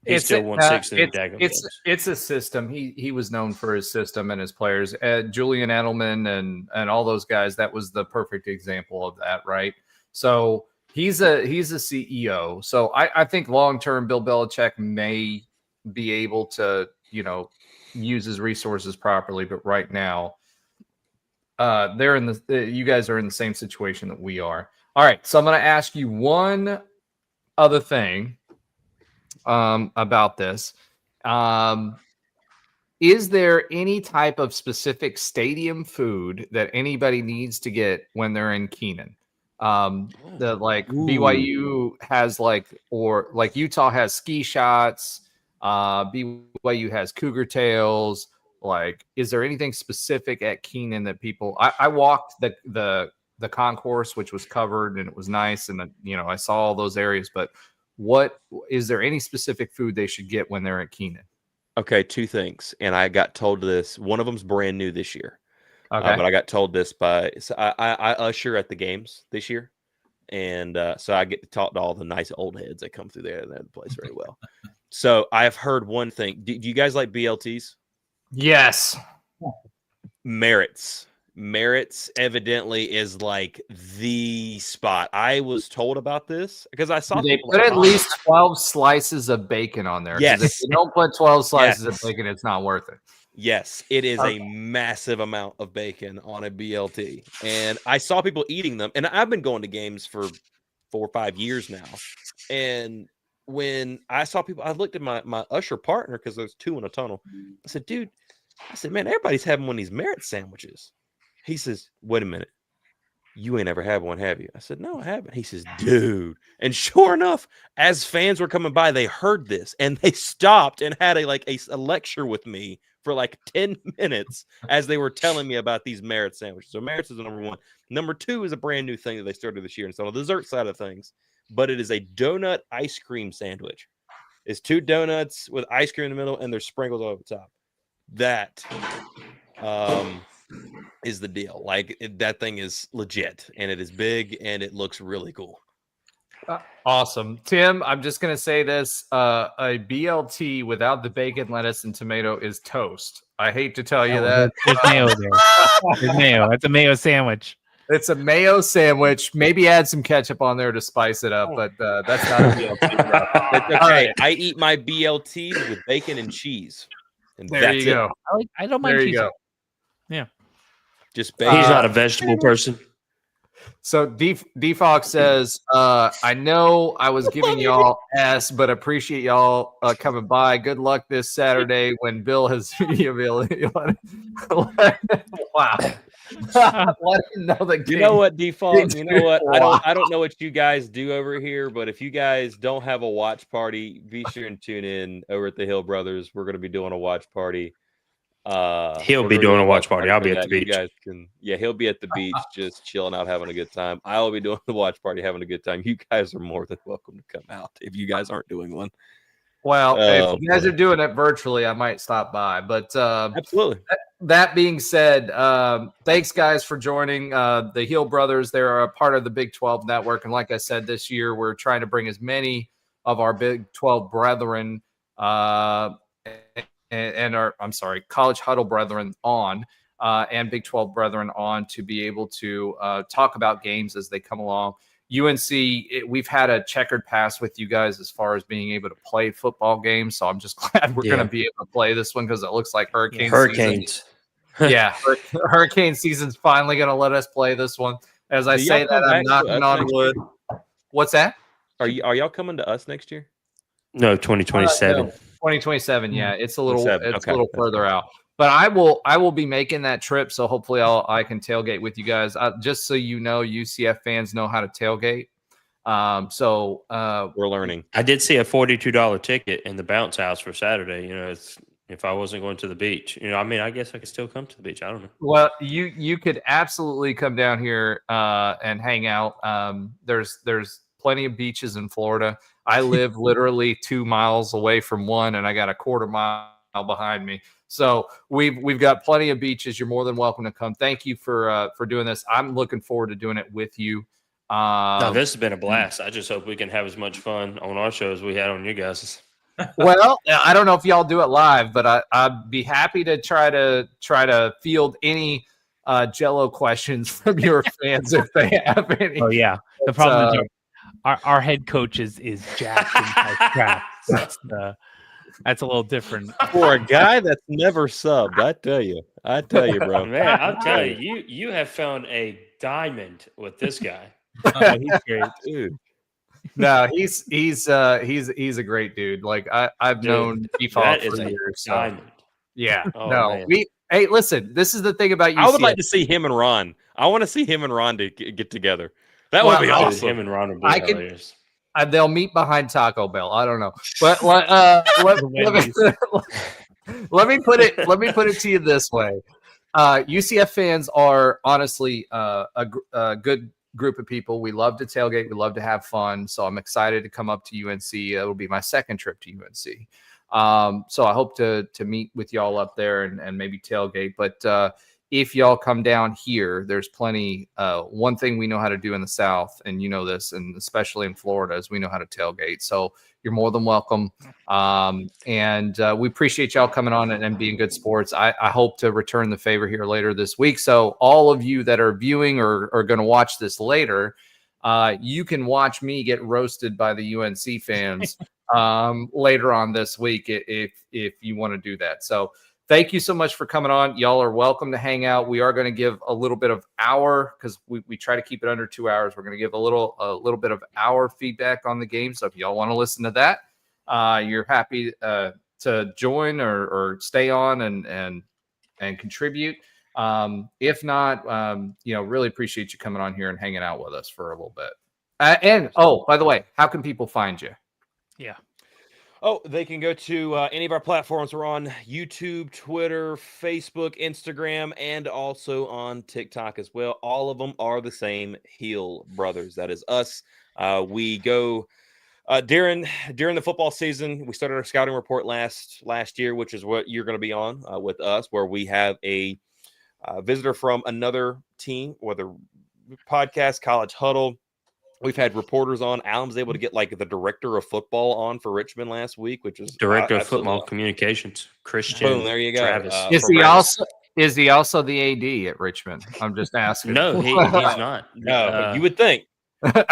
E: He still won 6 in the daggone games.
B: It's a system. He was known for his system and his players. Julian Edelman and all those guys. That was the perfect example of that, right? So he's a CEO. So I think long term, Bill Belichick may be able to use his resources properly, but right now, you guys are in the same situation that we are. All right, so I'm going to ask you one other thing about this. Is there any type of specific stadium food that anybody needs to get when they're in Keenan? BYU has or Utah has ski shots. BYU has cougar tails. Is there anything specific at Keenan that people? I walked the concourse, which was covered and it was nice, and I saw all those areas. But what is there any specific food they should get when they're at Keenan?
F: Okay, 2 things, and I got told this. One of them's brand new this year.
B: Okay.
F: But I got told this by I usher at the games this year, and so I get to talk to all the nice old heads that come through there and they know the place very well. So I've heard one thing. Do you guys like BLTs?
B: Yes.
F: Merritt's evidently is like the spot. I was told about this because I saw
B: They
F: people
B: put
F: like,
B: at least 12 slices of bacon on there. 'Cause
F: Yes.
B: If you don't put 12 slices
F: Yes.
B: of bacon, it's not worth it.
F: yes, it is
B: Okay.
F: a massive amount of bacon on a BLT. And I saw people eating them. And I've been going to games for 4 or 5 years now. And when I saw people, I looked at my usher partner because there's 2 in a tunnel. I said, dude, man, everybody's having one of these Merit sandwiches. He says, wait a minute. You ain't ever had one, have you? I said, no, I haven't. He says, dude. And sure enough, as fans were coming by, they heard this and they stopped and had a lecture with me for like 10 minutes as they were telling me about these Merit sandwiches. So Merit's is the number 1. Number 2 is a brand new thing that they started this year. And it's on the dessert side of things, but it is a donut ice cream sandwich. It's 2 donuts with ice cream in the middle and there's sprinkles over the top. That is the deal. Like that thing is legit and it is big and it looks really cool.
B: Awesome. Tim, I'm just going to say this. A BLT without the bacon, lettuce, and tomato is toast. I hate to tell you that.
G: There's mayo there. There's mayo. It's a mayo sandwich.
B: It's a mayo sandwich. Maybe add some ketchup on there to spice it up, but that's not a BLT. Bro.
F: That's okay.
B: All right.
F: I eat my BLTs with bacon and cheese. And
B: There
F: that's
B: you go.
G: I don't mind
B: There you
G: cheese.
B: go.
F: Just
E: He's
F: bacon.
E: not a vegetable person.
B: So D Fox says, I know I was giving y'all S, but appreciate y'all coming by. Good luck this Saturday when Bill has video availability. Wow. Let him know the game.
F: You know what, Default? You know what?
B: Wow.
F: I don't know what you guys do over here, but if you guys don't have a watch party, be sure and tune in over at the Hill Brothers. We're going to be doing a watch party.
E: He'll
F: we're
E: be
F: gonna
E: doing
F: do
E: a watch party. I'll
F: for
E: be at
F: that.
E: the
F: You
E: beach.
F: guys can, he'll be at the beach, just chilling out, having a good time. I will be doing the watch party, having a good time. You guys are more than welcome to come out if you guys aren't doing one.
B: Well, if you guys are doing it virtually, I might stop by. But
F: Absolutely.
B: that being said, thanks guys for joining the Heel Brothers. They're a part of the Big 12 network, and like I said, this year we're trying to bring as many of our Big 12 brethren and our College Huddle brethren on and Big 12 brethren on to be able to talk about games as they come along. UNC, we've had a checkered past with you guys as far as being able to play football games, so I'm just glad we're going to be able to play this one because it looks like
E: Hurricanes.
B: Hurricane season's finally going to let us play this one. As I
F: Do
B: say
F: y'all
B: that,
F: come
B: I'm
F: back to
B: knocking
F: us
B: on
F: next
B: wood. What's that?
F: Are y'all coming to us next year?
E: No, 2027.
B: No, 2027. Yeah, it's a little
F: 27,
B: it's
F: okay.
B: a little further out. But I will be making that trip, so hopefully I can tailgate with you guys. Just so you know, UCF fans know how to tailgate.
F: We're learning.
E: I did see a $42 ticket in the bounce house for Saturday. You know, it's if I wasn't going to the beach. You know, I mean, I guess I could still come to the beach. I don't know.
B: Well, you could absolutely come down here and hang out. There's plenty of beaches in Florida. I live literally 2 miles away from one, and I got a quarter mile behind me. So we've got plenty of beaches. You're more than welcome to come. Thank you for doing this. I'm looking forward to doing it with you.
E: No, this has been a blast. I just hope we can have as much fun on our show as we had on you guys'.
B: Well, I don't know if y'all do it live, but I'd be happy to try to field any Jello questions from your fans if they have any.
G: Oh yeah, the problem is our head coach is jacked in high crap. That's a little different
F: For a guy that's never subbed, I tell you, bro.
E: Man, I'm telling you, you have found a diamond with this guy.
G: He's great.
F: Dude.
B: No, he's a great dude. Like I've known Default
E: That is
B: for
E: a
B: years. So.
E: diamond.
B: Yeah.
E: Oh,
B: no.
E: man.
B: Hey, listen, this is the thing about UCF.
F: I would like to see him and Ron. I want to see him and Ron to get together. That would be awesome.
E: Him and Ron would be
B: I can-
E: hilarious.
B: They'll meet behind Taco Bell. I don't know, but let me put it to you this way: UCF fans are honestly a good group of people. We love to tailgate. We love to have fun. So I'm excited to come up to UNC. It'll be my second trip to UNC. So I hope to meet with y'all up there and maybe tailgate. But if y'all come down here, there's plenty. One thing we know how to do in the South, and you know this, and especially in Florida, is we know how to tailgate. So you're more than welcome. And we appreciate y'all coming on and being good sports. I hope to return the favor here later this week. So all of you that are viewing or are going to watch this later, you can watch me get roasted by the UNC fans later on this week if you want to do that. So thank you so much for coming on. Y'all are welcome to hang out. We are going to give a little bit of hour, because we try to keep it under 2 hours. We're going to give a little bit of our feedback on the game. So if y'all want to listen to that, you're happy to join or stay on and contribute. If not, really appreciate you coming on here and hanging out with us for a little bit. And by the way, how can people find you?
G: Yeah.
F: Oh, they can go to any of our platforms. We're on YouTube, Twitter, Facebook, Instagram, and also on TikTok as well. All of them are the same, Heel Brothers. That is us. We go during the football season. We started our scouting report last year, which is what you're going to be on with us, where we have a visitor from another team, whether podcast, College Huddle. We've had reporters on. Alan was able to get like the director of football on for Richmond last week, which is
E: director of football communications, Christian.
F: Boom, there you go.
E: Travis.
B: Is he also the AD at Richmond? I'm just asking.
E: No, he's not.
F: No, but you would think.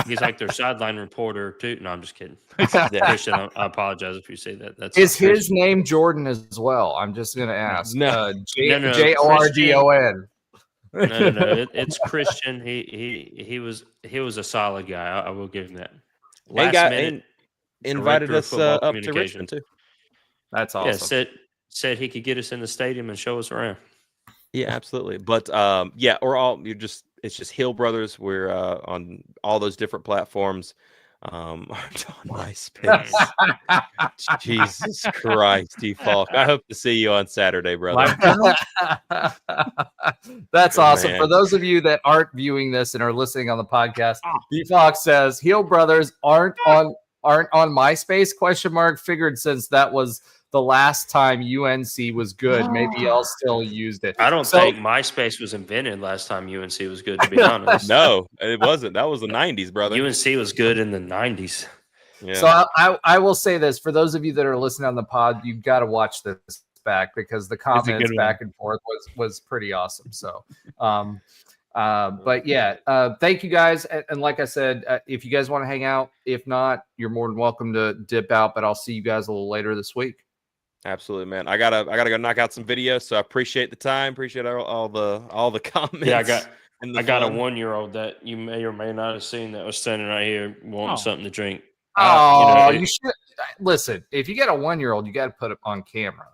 E: He's like their sideline reporter too. No, I'm just kidding. Christian, I apologize if you say that. That's
B: is his name Jordan as well? I'm just going to ask.
F: No.
B: Jordon.
E: No. It's Christian. He was a solid guy. I will give him that. Last minute,
F: invited us up to
E: communication.
F: Richmond too.
B: That's awesome.
E: Yeah, said he could get us in the stadium and show us around.
F: Yeah, absolutely. But it's just Hill Brothers. We're on all those different platforms. On MySpace. Jesus Christ, D-Falk. I hope to see you on Saturday, brother.
B: That's awesome.
F: Man.
B: For those of you that aren't viewing this and are listening on the podcast, D-Falk says Heel Brothers aren't on MySpace ? Figured since that was the last time UNC was good, maybe y'all still used it.
E: I don't think MySpace was invented last time UNC was good, to be honest.
F: No, it wasn't. That was the 90s, brother.
E: UNC was good in the 90s.
F: Yeah.
B: So I will say this, for those of you that are listening on the pod, you've got to watch this back, because the comments back and forth was pretty awesome. So but yeah, thank you guys. And like I said, if you guys want to hang out, if not, you're more than welcome to dip out, but I'll see you guys a little later this week.
F: Absolutely, man. I gotta go knock out some videos. So I appreciate the time. Appreciate all the comments.
E: Yeah, I got a 1-year-old that you may or may not have seen that was standing right here wanting something to drink.
B: You should listen. If you got a 1-year-old, you got to put it on camera.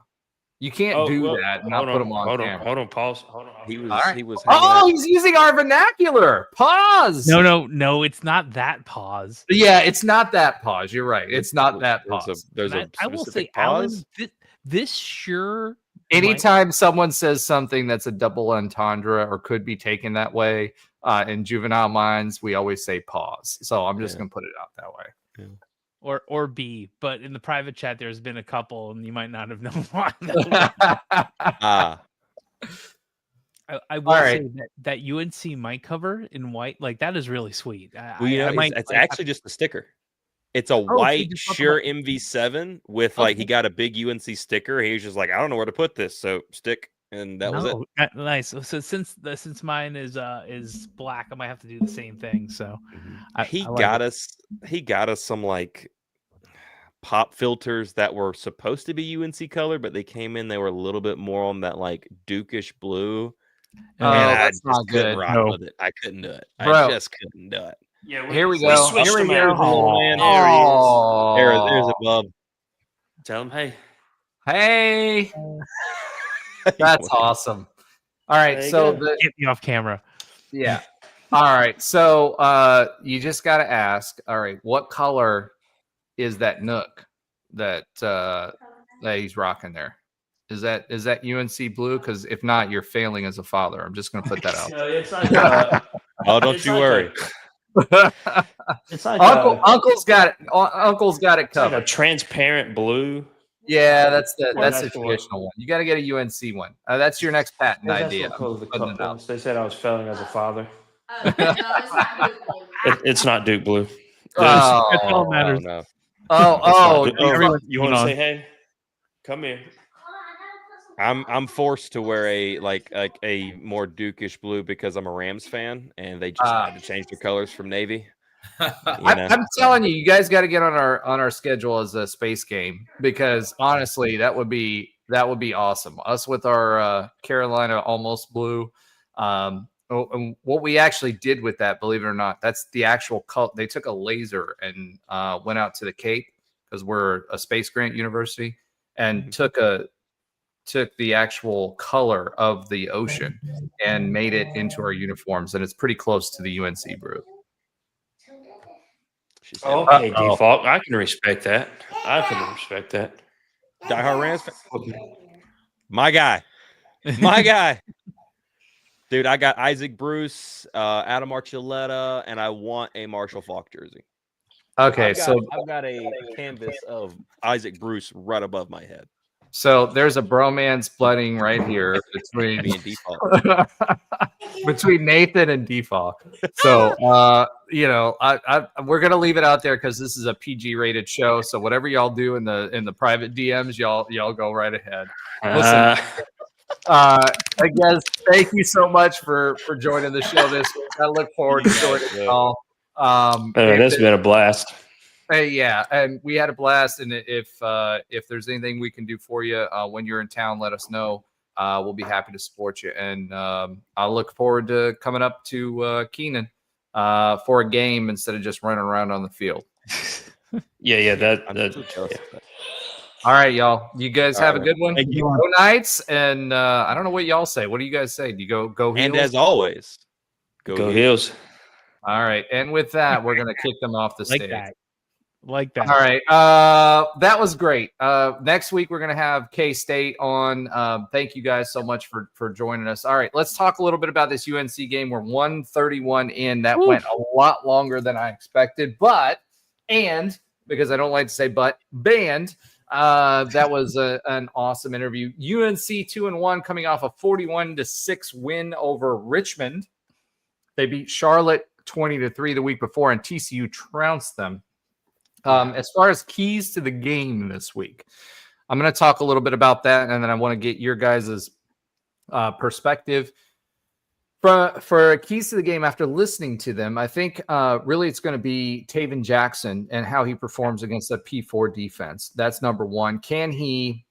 B: You can't do that and not put them on camera.
E: Hold on, pause. Hold on.
F: He was.
B: He's using our vernacular. Pause.
G: No, it's not that pause.
B: Yeah, it's not that pause. You're right. It's not that pause.
F: There's a
G: I will say,
F: pause.
G: Alan, this sure.
B: Anytime someone says something that's a double entendre or could be taken that way, in juvenile minds, we always say pause. So I'm just going to put it out that way.
F: Yeah.
G: Or B, but in the private chat, there's been a couple, and you might not have known why. I will say that UNC mic cover in white, like that is really sweet.
F: It's actually just a sticker. It's a white Shure MV7 with he got a big UNC sticker. He was just like, I don't know where to put this, so stick, and that was it.
G: Nice. So since mine is black, I might have to do the same thing. So
F: he got us some pop filters that were supposed to be UNC color, but they came in. They were a little bit more on that Dukish blue.
B: That's not good.
F: With it. I couldn't do it.
B: Bro.
F: I just couldn't do it.
E: Yeah,
B: here we go.
E: Here we
F: go.
E: Oh,
F: man. There's a bub.
E: Tell him,
B: hey. That's awesome. All right, so
G: get me off camera.
B: Yeah. All right, so you just got to ask. All right, what color is that Nook that he's rocking there? Is that UNC blue? Because if not, you're failing as a father. I'm just going to put that out.
E: No, it's like
F: don't you worry.
E: It's like
B: Uncle's got it. Uncle's got it
E: it's like
B: covered.
E: a transparent blue.
B: Yeah, that's the
E: Well,
B: that's the
E: that's what-
B: traditional one. You got to get a UNC one. That's your next patent
E: That's
B: idea.
E: what closed the
B: I'm putting
E: cup
B: it out.
E: was. They said I was failing as a father.
I: No, it's not Duke Blue.
E: It's not Duke Blue.
G: That's all that
B: Oh,
G: matters.
F: Oh, no.
B: oh,
E: It's not Duke-
G: everyone's
E: you want to
G: moving
E: say
G: on.
E: hey? Come here.
F: I'm forced to wear a more Dukish blue because I'm a Rams fan, and they just had to change their colors from navy. You know?
B: I'm telling you, you guys got to get on our schedule as a space game because honestly, that would be awesome. Us with our Carolina almost blue. And what we actually did with that, believe it or not, that's the actual color. They took a laser and went out to the Cape because we're a space grant university and took the actual color of the ocean and made it into our uniforms, and it's pretty close to the UNC blue.
F: She said,
E: Okay, default. I can respect that. I can respect that.
F: diehard Rams fan. My guy. My guy. Dude, I got Isaac Bruce, Adam Archuleta, and I want a Marshall Faulk jersey.
B: Okay,
F: I've got a canvas of Isaac Bruce right above my head.
B: So there's a bromance budding right here between
F: Me and default.
B: between Nathan and Default. So we're gonna leave it out there because this is a PG rated show. So whatever y'all do in the private DMs, y'all go right ahead. Listen, I guess thank you so much for joining the show this week. I look forward to joining y'all.
E: That's been a blast.
B: Hey, yeah, and we had a blast. And if there's anything we can do for you when you're in town, let us know. We'll be happy to support you. And I look forward to coming up to Keenan for a game instead of just running around on the field.
E: Yeah.
F: I'm so jealous of that.
B: All right, y'all. You guys have a good one.
G: Thank you.
B: Go Knights. And I don't know what y'all say. What do you guys say? Do you go Heels?
F: And as always,
E: Go Heels.
B: All right. And with that, we're gonna kick them off the
G: Like
B: stage.
G: that. Like that.
B: All right. That was great. Next week we're gonna have K-State on. Thank you guys so much for joining us. All right, let's talk a little bit about this UNC game. We're 131 in. That went a lot longer than I expected, and because I don't like to say band. That was an awesome interview. UNC 2-1 coming off a 41-6 win over Richmond. They beat Charlotte 20-3 the week before, and TCU trounced them. As far as keys to the game this week, I'm going to talk a little bit about that, and then I want to get your guys' perspective. For keys to the game, after listening to them, I think really it's going to be Taven Jackson and how he performs against the P4 defense. That's number one. Can he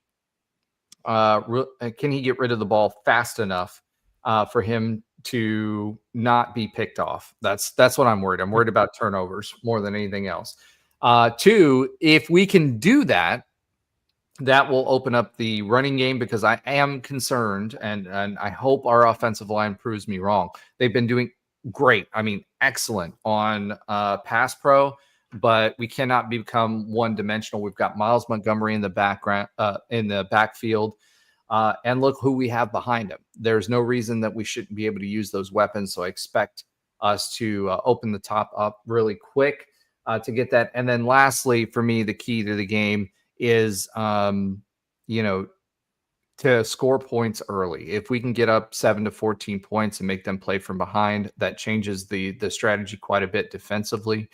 B: get rid of the ball fast enough for him to not be picked off? That's what I'm worried. I'm worried about turnovers more than anything else. Two, if we can do that, that will open up the running game because I am concerned, and I hope our offensive line proves me wrong. They've been doing great. I mean, excellent on pass pro, but we cannot become one-dimensional. We've got Miles Montgomery in the background, in the backfield, and look who we have behind him. There's no reason that we shouldn't be able to use those weapons. So I expect us to open the top up really quick to get that. And then lastly, for me, the key to the game is, to score points early. If we can get up 7 to 14 points and make them play from behind, that changes the strategy quite a bit defensively.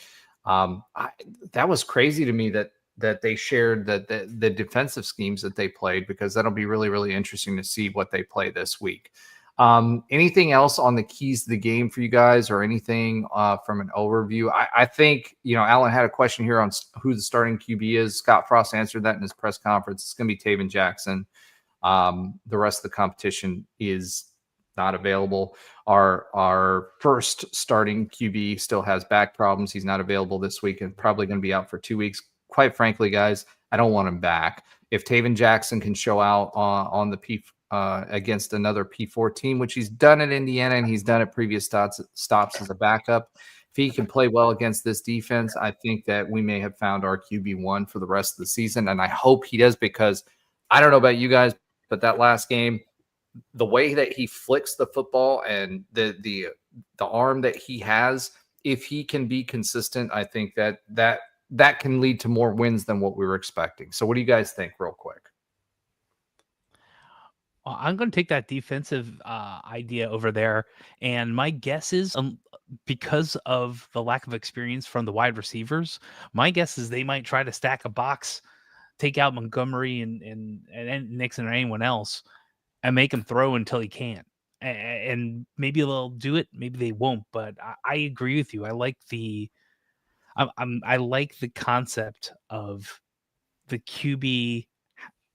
B: That was crazy to me that they shared the defensive schemes that they played, because that'll be really, really interesting to see what they play this week. Anything else on the keys to the game for you guys, or anything from an overview? I think, Alan had a question here on who the starting QB is. Scott Frost answered that in his press conference. It's going to be Taven Jackson. The rest of the competition is not available. Our first starting QB still has back problems. He's not available this week and probably going to be out for 2 weeks. Quite frankly, guys, I don't want him back. If Taven Jackson can show out on the against another P4 team, which he's done at Indiana and he's done at previous stops as a backup, if he can play well against this defense, I think that we may have found our QB1 for the rest of the season. And I hope he does, because I don't know about you guys, but that last game, the way that he flicks the football and the arm that he has, if he can be consistent, I think that that can lead to more wins than what we were expecting. So what do you guys think real quick?
G: Well, I'm going to take that defensive idea over there. And my guess is because of the lack of experience from the wide receivers, my guess is they might try to stack a box, take out Montgomery and Nixon or anyone else and make him throw until he can't. And maybe they'll do it. Maybe they won't. But I agree with you. I like I like the concept of the QB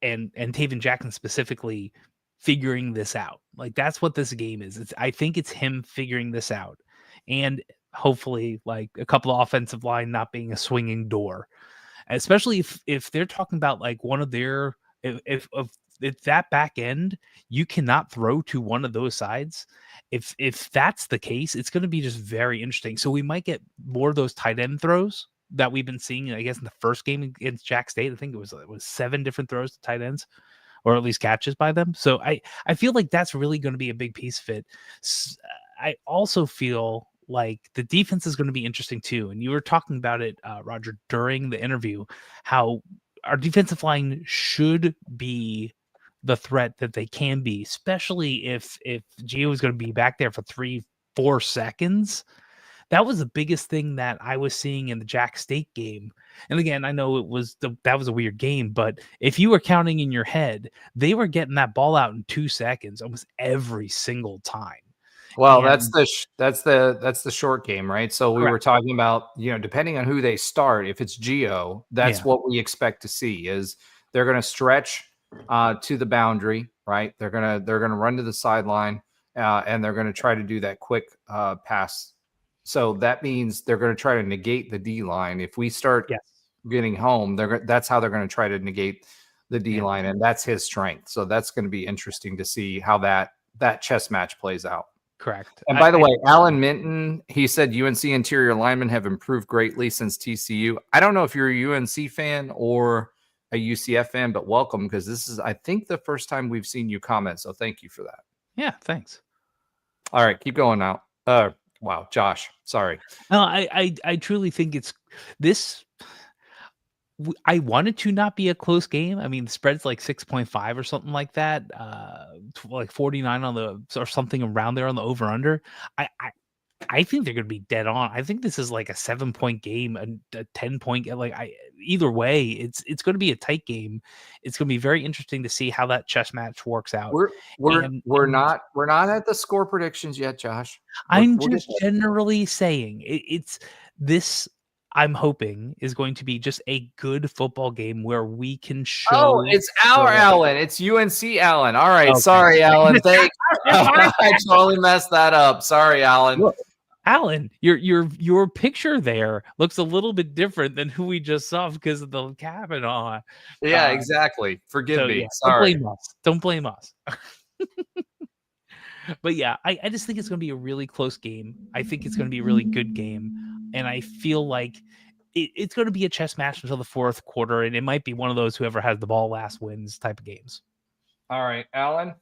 G: and Taven Jackson specifically figuring this out. Like that's what this game is. I think it's him figuring this out, and hopefully like a couple of offensive line not being a swinging door, especially if they're talking about like one of their if that back end you cannot throw to one of those sides. If that's the case, it's going to be just very interesting. So we might get more of those tight end throws that we've been seeing, I guess, in the first game against Jack State. I think it was 7 different throws to tight ends, or at least catches by them. So I feel like that's really going to be a big piece of it. I also feel like the defense is going to be interesting too. And you were talking about it, Roger, during the interview, how our defensive line should be the threat that they can be, especially if Gio is going to be back there for 3-4 seconds. That was the biggest thing that I was seeing in the Jack State game. And again, I know that was a weird game, but if you were counting in your head, they were getting that ball out in 2 seconds almost every single time.
B: Well,
G: And-
B: that's the short game, right? So we were
G: Correct.
B: talking about, depending on who they start, if it's Gio, that's
G: Yeah.
B: what we expect to see is they're going to stretch to the boundary, right? They're going to run to the sideline and they're going to try to do that quick pass. So that means they're going to try to negate the D line. If we start
G: Yes.
B: getting home, that's how they're going to try to negate the D line, and that's his strength. So that's going to be interesting to see how that chess match plays out.
G: Correct.
B: And by the way, Alan Minton, he said UNC interior linemen have improved greatly since TCU. I don't know if you're a UNC fan or a UCF fan, but welcome, because this is, I think, the first time we've seen you comment. So thank you for that.
G: Yeah, thanks.
B: All right, keep going now. Wow, Josh, sorry.
G: No, I truly think it's this. I want it to not be a close game. I mean, the spread's like 6.5 or something like that. Like 49 on the or something around there on the over under. I think they're going to be dead on. I think this is like a 7-point game, a 10-point. Like either way, it's going to be a tight game. It's going to be very interesting to see how that chess match works out.
B: We're not at the score predictions yet, Josh.
G: I'm
B: we're
G: just generally saying it's this. I'm hoping is going to be just a good football game where we can show.
B: Oh, it's our Allen. It's UNC Allen. All right. Okay. Sorry, Allen. Thanks. I totally messed that up. Sorry, Allen.
G: Look, Allen, your picture there looks a little bit different than who we just saw because of the cabin on.
B: Yeah, exactly. Forgive me.
G: Yeah,
B: sorry.
G: Don't blame us. But yeah, I just think it's going to be a really close game. I think it's going to be a really good game. And I feel like it's going to be a chess match until the fourth quarter. And it might be one of those whoever has the ball last wins type of games.
B: All right, Alan.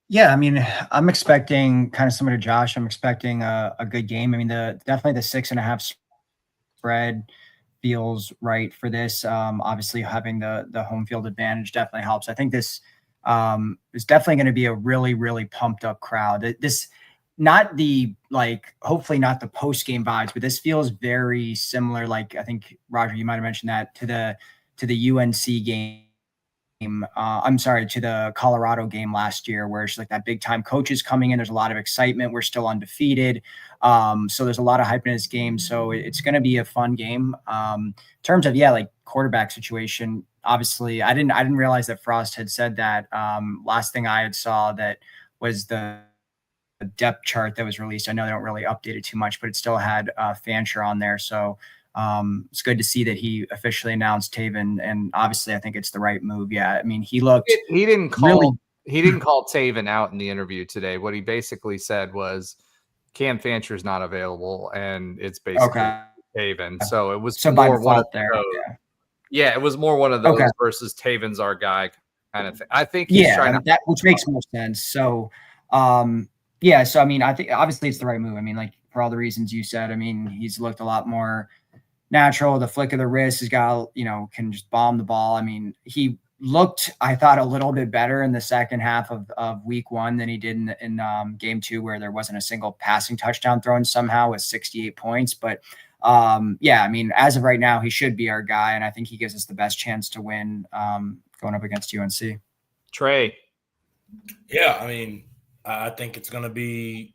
C: Yeah, I mean, I'm expecting kind of similar to Josh. I'm expecting a good game. I mean, definitely the 6.5 spread feels right for this. Obviously, having the home field advantage definitely helps. I think this is definitely going to be a really, really pumped up crowd. This, not the hopefully not the post game vibes, but this feels very similar. Like I think Roger, you might have mentioned that to the UNC game. I'm sorry, to the Colorado game last year, where it's like that big time coaches coming in. There's a lot of excitement. We're still undefeated. So there's a lot of hype in this game. So it's going to be a fun game. In terms of, like quarterback situation, obviously I didn't realize that Frost had said that. Last thing I had saw that was the depth chart that was released. I know they don't really update it too much, but it still had Fancher on there. So it's good to see that he officially announced Taven, and obviously I think it's the right move. Yeah, I mean, he didn't call
B: Taven out in the interview today. What he basically said was Cam Fancher's not available, and it's basically Taven. So it was more one of those. Yeah, it was more one of those versus Taven's our guy kind of thing. I think he's trying to
C: which makes more sense. So so I mean, I think obviously it's the right move. I mean, like for all the reasons you said, I mean, he's looked a lot more natural. The flick of the wrist has got, can just bomb the ball. I mean, he looked, I thought, a little bit better in the second half of week 1 than he did in game 2, where there wasn't a single passing touchdown thrown somehow with 68 points. But yeah, I mean, as of right now, he should be our guy. And I think he gives us the best chance to win going up against UNC.
B: Trey.
H: Yeah, I mean, I think it's going to be,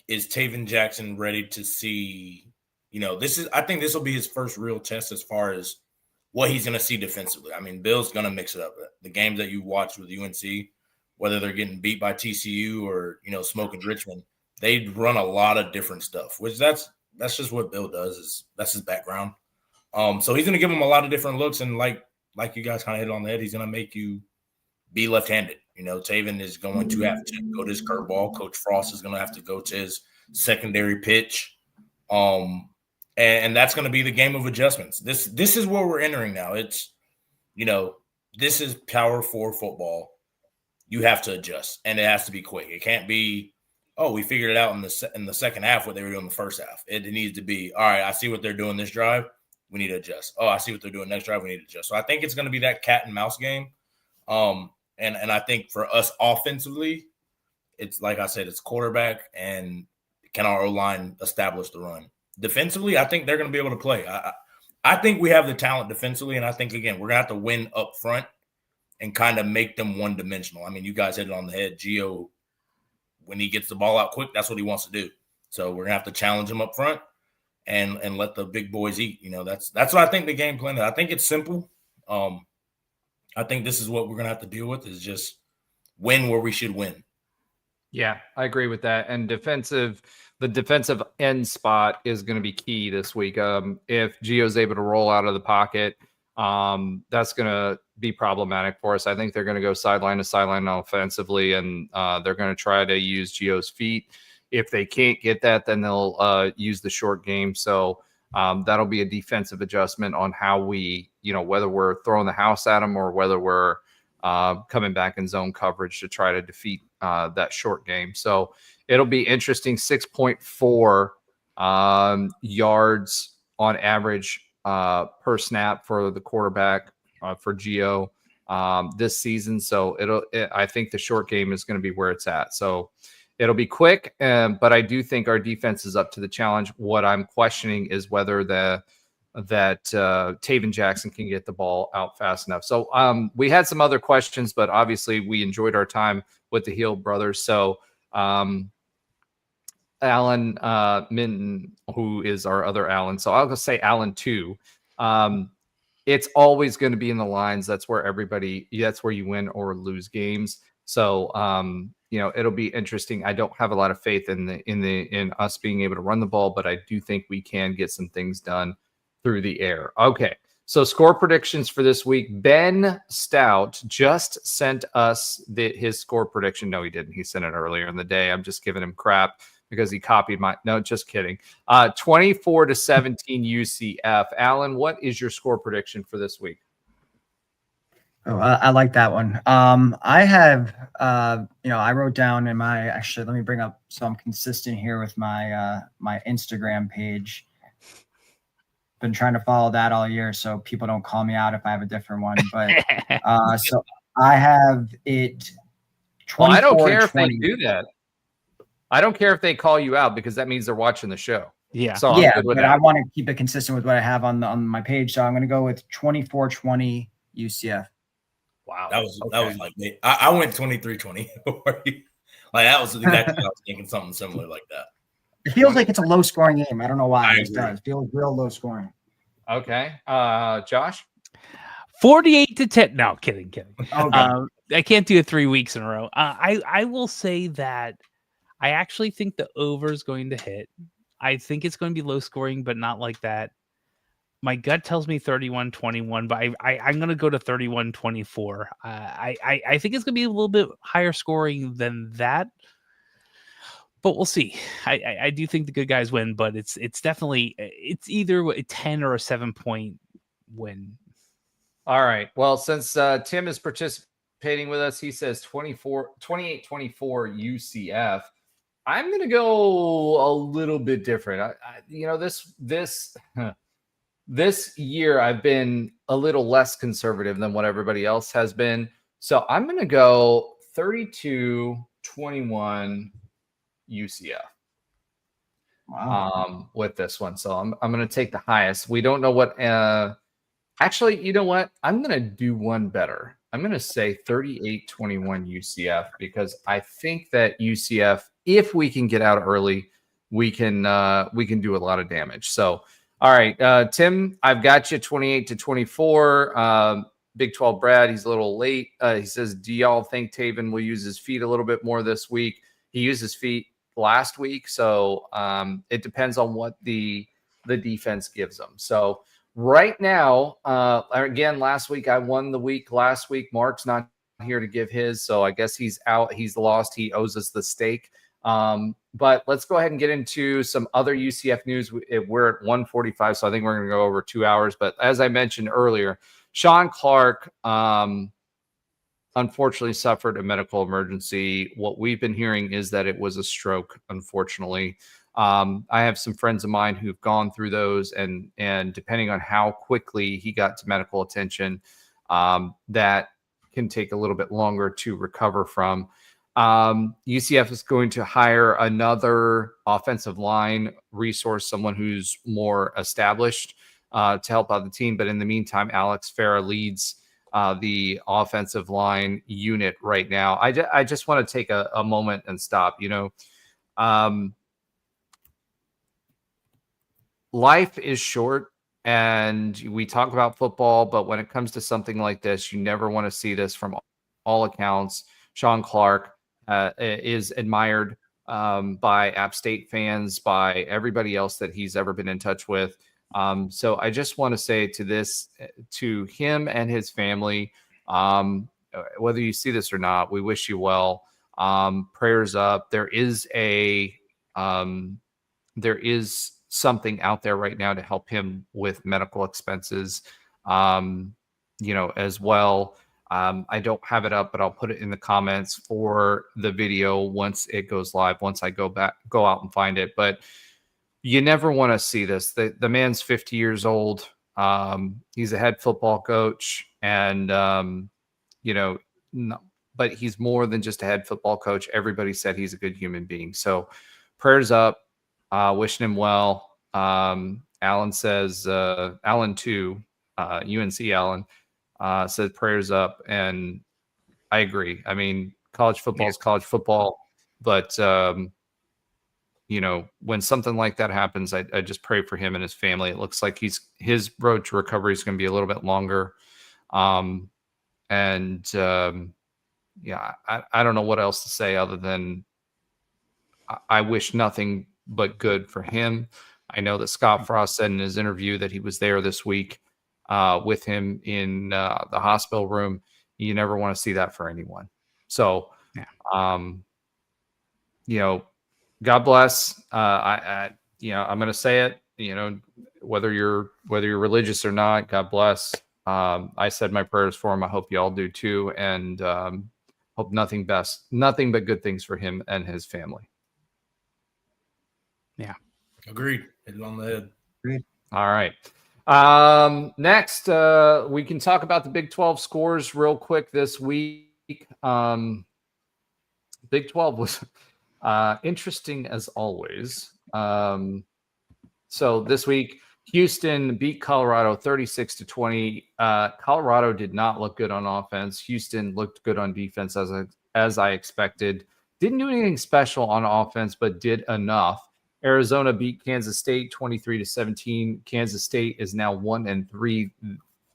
H: is Taven Jackson ready to see, I think this will be his first real test as far as what he's going to see defensively. I mean, Bill's going to mix it up. The games that you watch with UNC, whether they're getting beat by TCU or, smoking Richmond, they run a lot of different stuff, which that's just what Bill does. That's his background. So he's going to give him a lot of different looks. And like you guys kind of hit on the head, he's going to make you be left-handed. Taven is going to have to go to his curveball. Coach Frost is going to have to go to his secondary pitch. And that's going to be the game of adjustments. This is where we're entering now. It's, this is power 4 football. You have to adjust, and it has to be quick. It can't be, oh, we figured it out in the second half what they were doing in the first half. It needs to be, all right, I see what they're doing this drive. We need to adjust. Oh, I see what they're doing next drive. We need to adjust. So I think it's going to be that cat and mouse game. And I think for us offensively, it's like I said, it's quarterback and can our O-line establish the run. Defensively, I think they're going to be able to play. I think we have the talent defensively, and I think, again, we're going to have to win up front and kind of make them one-dimensional. I mean, you guys hit it on the head. Gio, when he gets the ball out quick, that's what he wants to do. So we're going to have to challenge him up front and let the big boys eat. That's what I think the game plan is. I think it's simple. I think this is what we're going to have to deal with, is just win where we should win.
B: Yeah, I agree with that. And the defensive end spot is going to be key this week. If Gio's able to roll out of the pocket, that's going to be problematic for us. I think they're going to go sideline to sideline offensively, and they're going to try to use Gio's feet. If they can't get that, then they'll use the short game. So that'll be a defensive adjustment on how we, whether we're throwing the house at them or whether we're coming back in zone coverage to try to defeat that short game. So it'll be interesting. 6.4 yards on average per snap for the quarterback for Gio this season. So I think the short game is going to be where it's at. So it'll be quick, but I do think our defense is up to the challenge. What I'm questioning is whether that Taven Jackson can get the ball out fast enough. So we had some other questions, but obviously we enjoyed our time with the Hill brothers. So Alan Minton, who is our other Alan. So I'll just say Alan 2. It's always going to be in the lines. That's where you win or lose games. So, it'll be interesting. I don't have a lot of faith in us being able to run the ball, but I do think we can get some things done through the air. Okay. So score predictions for this week. Ben Stout just sent us his score prediction. No, he didn't. He sent it earlier in the day. I'm just giving him crap because he copied no, just kidding. 24-17 UCF. Alan, what is your score prediction for this week?
C: Oh, I like that one. I have, I wrote down in let me bring up, so I'm consistent here with my Instagram page. Been trying to follow that all year, so people don't call me out if I have a different one. But so I have it.
B: Well, I don't care if they do that. I don't care if they call you out because that means they're watching the show.
G: Yeah.
C: So but I want to keep it consistent with what I have on my page. So I'm going to go with 24-20 UCF.
B: Wow.
H: That was like me. I went 23-20. Like that was exactly what I was thinking, something similar like that.
C: It feels like it's a low scoring game. I don't know why it does. It feels real low scoring.
B: Okay. Josh?
G: 48-10. No, kidding.
C: Okay.
G: I can't do it 3 weeks in a row. I will say that I actually think the over is going to hit. I think it's going to be low scoring, but not like that. My gut tells me 31-21, but I'm going to go to 31-24. I think it's going to be a little bit higher scoring than that, but we'll see. I do think the good guys win, but it's definitely it's either a 10 or a 7-point win.
B: All right. Well, since Tim is participating with us, he says 28-24 UCF. I'm going to go a little bit different. this year I've been a little less conservative than what everybody else has been. So I'm going to go 32-21 UCF.
C: Wow.
B: With this one. So I'm going to take the highest. We don't know what actually, you know what? I'm going to do one better. I'm going to say 38-21 UCF because I think that UCF, if we can get out early, we can do a lot of damage. So, all right, Tim, I've got you 28-24. Big 12 Brad, he's a little late. He says, do y'all think Taven will use his feet a little bit more this week? He used his feet last week, so it depends on what the defense gives them. So right now, again, last week I won the week. Last week, Mark's not here to give his, so I guess he's out. He's lost. He owes us the steak. But let's go ahead and get into some other UCF news. We're at 1:45, so I think we're going to go over 2 hours. But as I mentioned earlier, Sean Clark unfortunately suffered a medical emergency. What we've been hearing is that it was a stroke, unfortunately. I have some friends of mine who've gone through those, and depending on how quickly he got to medical attention, that can take a little bit longer to recover from. UCF is going to hire another offensive line resource, someone who's more established to help out the team. But in the meantime, Alex Farah leads the offensive line unit right now. I just want to take a moment and stop. Life is short, and we talk about football, but when it comes to something like this, you never want to see this. From all accounts, Sean Clark is admired by App State fans, by everybody else that he's ever been in touch with. So I just want to say to him and his family, whether you see this or not, we wish you well. Prayers up. There is something out there right now to help him with medical expenses, as well. I don't have it up, but I'll put it in the comments for the video once it goes live, once I go out and find it. But you never want to see this. The man's 50 years old. He's a head football coach, and but he's more than just a head football coach. Everybody said he's a good human being. So prayers up, wishing him well. Alan says, Alan too, UNC Alan, said prayers up, and I agree. I mean, college football is college football, but when something like that happens, I just pray for him and his family. It looks like his road to recovery is going to be a little bit longer. I don't know what else to say other than I wish nothing but good for him. I know that Scott Frost said in his interview that he was there this week with him in the hospital room. You never want to see that for anyone. So, God bless. I'm going to say it. Whether you're religious or not, God bless. I said my prayers for him. I hope you all do too, and hope nothing but good things for him and his family.
G: Yeah,
H: agreed. Hit it on the head.
C: Agreed.
B: All right. Next, we can talk about the Big 12 scores real quick this week. Big 12 was interesting as always. So this week, Houston beat Colorado 36-20. Colorado did not look good on offense. Houston looked good on defense as I expected. Didn't do anything special on offense, but did enough. Arizona beat Kansas State 23-17. Kansas State is now 1-3.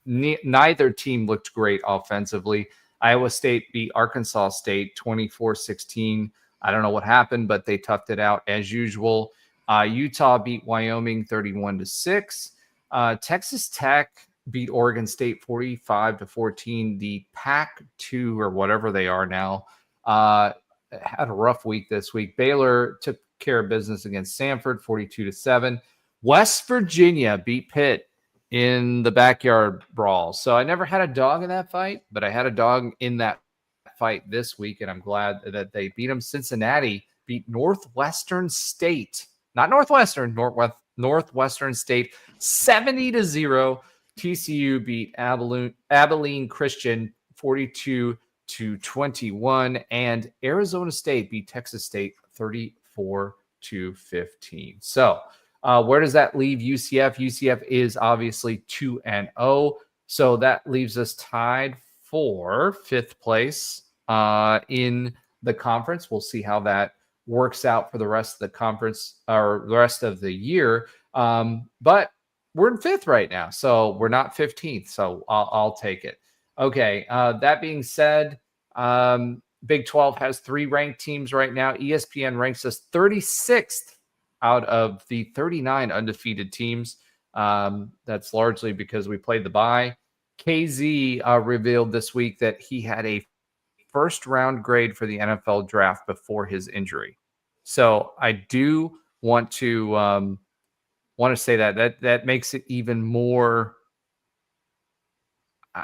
B: Neither team looked great offensively. Iowa State beat Arkansas State 24-16. I don't know what happened, but they toughed it out as usual. Utah beat Wyoming 31-6. Texas Tech beat Oregon State 45-14. The Pac-2 or whatever they are now had a rough week this week. Baylor took care of business against Samford 42-7. West Virginia beat Pitt in the backyard brawl. So I never had a dog in that fight, but I had a dog in that fight this week, and I'm glad that they beat them. Cincinnati beat Northwestern State. Not Northwestern, Northwestern State 70-0. TCU beat Abilene Christian 42-21, and Arizona State beat Texas State 34-15. So, where does that leave UCF? UCF is obviously 2-0, so that leaves us tied for 5th place in the conference. We'll see how that works out for the rest of the conference or the rest of the year. But we're in 5th right now, so we're not 15th. So I'll take it. Okay. That being said, Big 12 has 3 ranked teams right now. ESPN ranks us 36th out of the 39 undefeated teams. That's largely because we played the bye. KZ revealed this week that he had a first-round grade for the NFL draft before his injury. So I do want to say that makes it even more,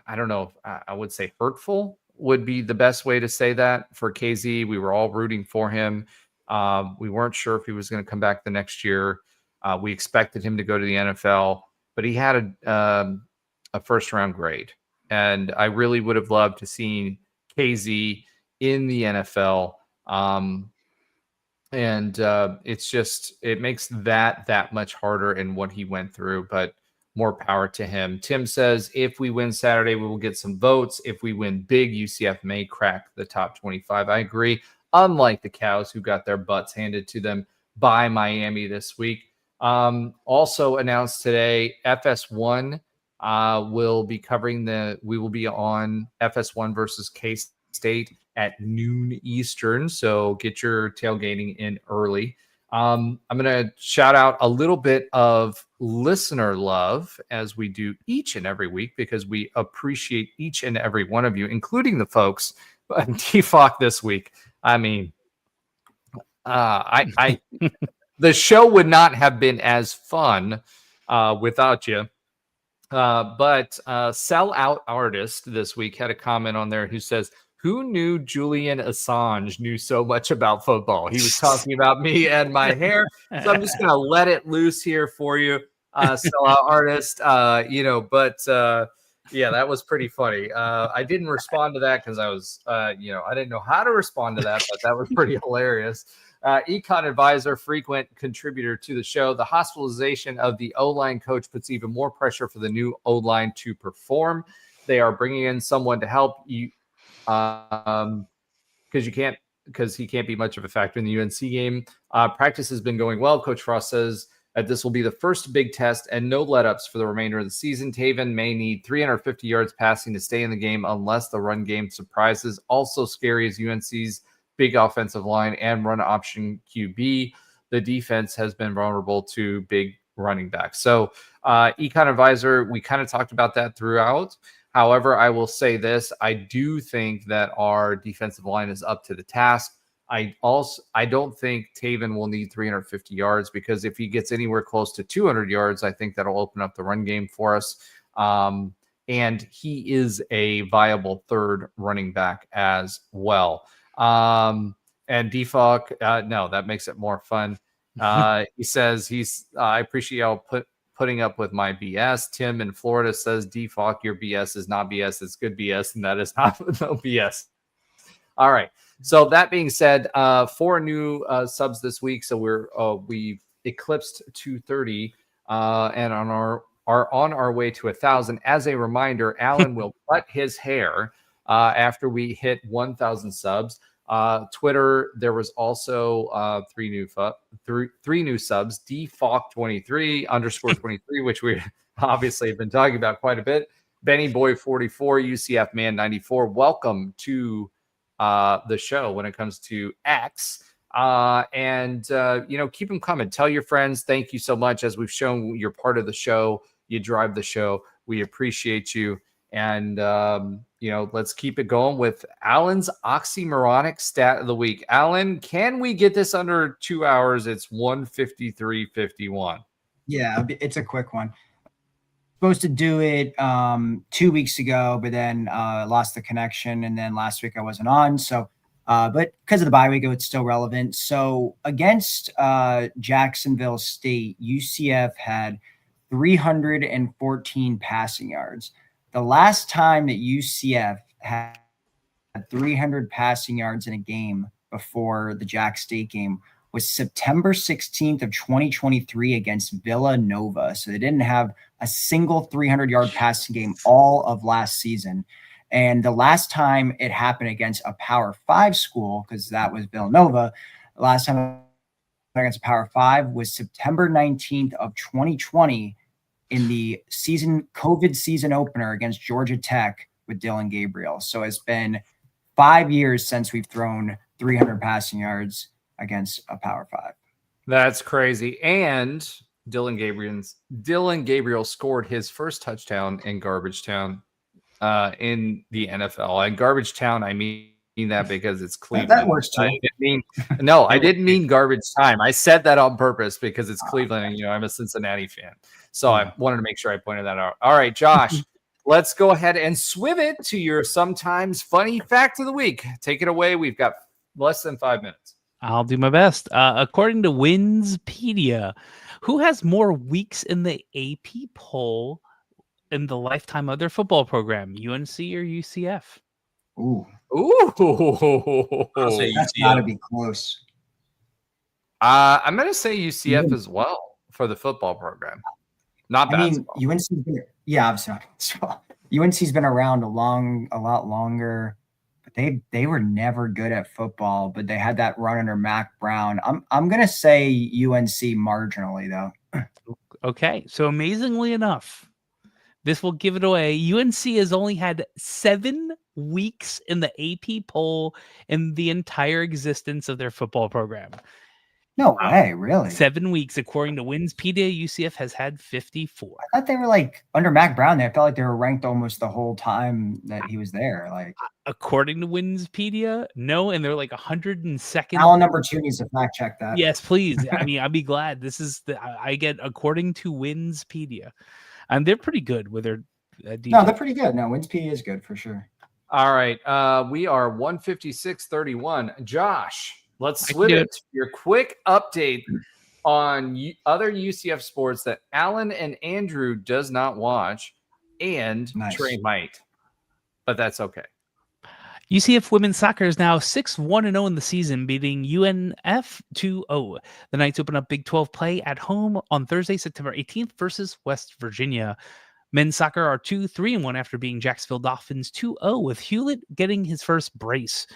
B: I don't know if I would say hurtful would be the best way to say that for KZ. We were all rooting for him. We weren't sure if he was going to come back the next year. We expected him to go to the NFL, but he had a first-round grade. And I really would have loved to see KZ in the NFL. It makes that much harder in what he went through, but more power to him. Tim says, if we win Saturday, we will get some votes. If we win big, UCF may crack the top 25. I agree. Unlike the Cows, who got their butts handed to them by Miami this week. Also announced today, FS1 will be we will be on FS1 versus K-State at noon Eastern. So get your tailgating in early. I'm going to shout out a little bit of listener love as we do each and every week, because we appreciate each and every one of you, including the folks on TFOC this week. I mean, the show would not have been as fun without you. But Sellout Artist this week had a comment on there who says, who knew Julian Assange knew so much about football? He was talking about me and my hair. So I'm just going to let it loose here for you, Sellout Artist. Yeah, that was pretty funny. I didn't respond to that because I was, I didn't know how to respond to that, but that was pretty hilarious. Econ Advisor, frequent contributor to the show. The hospitalization of the O-line coach puts even more pressure for the new O-line to perform. They are bringing in someone to help you because he can't be much of a factor in the UNC game. Practice has been going well. Coach Frost says that this will be the first big test and no let-ups for the remainder of the season. Taven may need 350 yards passing to stay in the game unless the run game surprises. Also scary is UNC's big offensive line and run option QB. The defense has been vulnerable to big running backs. So Econ Advisor, we kind of talked about that throughout. However, I will say this. I do think that our defensive line is up to the task. I don't think Taven will need 350 yards, because if he gets anywhere close to 200 yards, I think that'll open up the run game for us. And he is a viable third running back as well. And DFOC, no, that makes it more fun. He says I appreciate y'all putting up with my BS. Tim in Florida says, DFOC, your BS is not BS. It's good BS. And that is not no BS. All right. So that being said, 4 new subs this week. So we've eclipsed 230 and are on our way to 1,000. As a reminder, Alan will cut his hair after we hit 1,000 subs. Twitter, there was also 3 new subs, DFOC23 _23, which we obviously have been talking about quite a bit. Benny Boy 44, UCF Man 94. Welcome to the show when it comes to X. Keep them coming. Tell your friends. Thank you so much. As we've shown, you're part of the show. You drive the show. We appreciate you. And, let's keep it going with Alan's oxymoronic stat of the week. Alan, can we get this under 2 hours? It's 1:53:51.
C: Yeah, it's a quick one. Supposed to do it 2 weeks ago, but then lost the connection. And then last week I wasn't on. So But because of the bye week, it's still relevant. So against Jacksonville State, UCF had 314 passing yards. The last time that UCF had 300 passing yards in a game before the Jack State game was September 16th of 2023 against Villanova. So they didn't have a single 300-yard passing game all of last season. And the last time it happened against a Power 5 school, because that was Villanova, the last time against a Power 5 was September 19th of 2020 in the COVID season opener against Georgia Tech with Dylan Gabriel. So it's been 5 years since we've thrown 300 passing yards against a Power 5.
B: That's crazy. And Dylan Gabriel scored his first touchdown in Garbage Town in the NFL. And Garbage Town, I mean that because it's Cleveland.
C: That works too.
B: I didn't mean garbage time. I said that on purpose because it's Cleveland, and I'm a Cincinnati fan. So I wanted to make sure I pointed that out. All right, Josh, let's go ahead and swim it to your sometimes funny fact of the week. Take it away. We've got less than 5 minutes.
G: I'll do my best. According to Winspedia, who has more weeks in the AP poll in the lifetime of their football program, UNC or UCF?
C: Ooh,
H: I'll say
C: that's
H: UCF.
C: got to be close.
B: I'm going to say UCF as well for the football program. Not basketball.
C: I mean, UNC's been, obviously not basketball. UNC's been around a lot longer. They were never good at football, but they had that run under Mac Brown. I'm gonna say UNC marginally though.
G: Okay, so amazingly enough, this will give it away. UNC has only had 7 weeks in the AP poll in the entire existence of their football program.
C: No way, really?
G: 7 weeks, according to Winspedia. UCF has had 54.
C: I thought they were like under Mac Brown. They felt like they were ranked almost the whole time that he was there. Like
G: according to Winspedia, no, and they're like 102nd.
C: Alan number 2 needs to fact check that.
G: Yes, please. I mean, I'd be glad. This is I get according to Winspedia, and they're pretty good with their.
C: No, they're pretty good. No, Winspedia is good for sure.
B: All right, we are 156.31. Josh. Let's switch it to your quick update on other UCF sports that Alan and Andrew does not watch, and Trey might, but that's okay.
G: UCF women's soccer is now 6-1-0 in the season, beating UNF 2-0. The Knights open up Big 12 play at home on Thursday, September 18th versus West Virginia. Men's soccer are 2-3-1 after beating Jacksonville Dolphins 2-0, with Hewlett getting his first brace.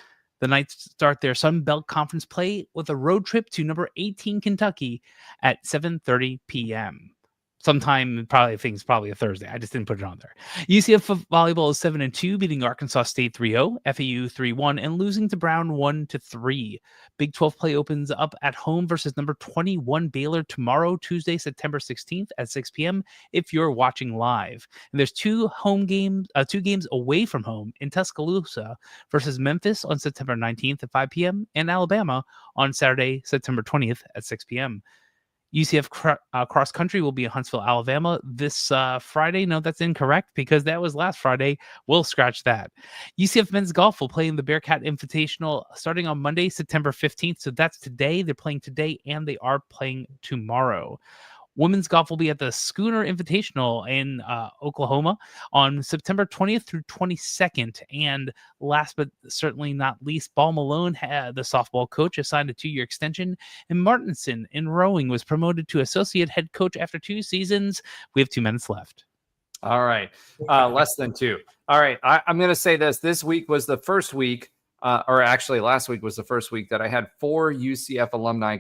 G: The Knights start their Sun Belt Conference play with a road trip to number 18 Kentucky at 7:30 p.m. Sometime, I think it's probably a Thursday. I just didn't put it on there. UCF volleyball is 7-2, beating Arkansas State 3-0, FAU 3-1, and losing to Brown 1-3. Big 12 play opens up at home versus number 21 Baylor tomorrow, Tuesday, September 16th at 6 p.m. if you're watching live. And there's 2 games away from home in Tuscaloosa versus Memphis on September 19th at 5 p.m. and Alabama on Saturday, September 20th at 6 p.m. UCF cross country will be in Huntsville, Alabama this Friday. No, that's incorrect because that was last Friday. We'll scratch that. UCF men's golf will play in the Bearcat Invitational starting on Monday, September 15th. So that's today. They're playing today and they are playing tomorrow. Women's golf will be at the Schooner Invitational in Oklahoma on September 20th through 22nd. And last but certainly not least, Ball Malone, the softball coach, assigned a 2-year extension. And Martinson in rowing was promoted to associate head coach after 2 seasons. We have 2 minutes left.
B: All right. Less than 2. All right. I'm going to say this. This week was the first week, or actually last week was the first week that I had 4 UCF alumni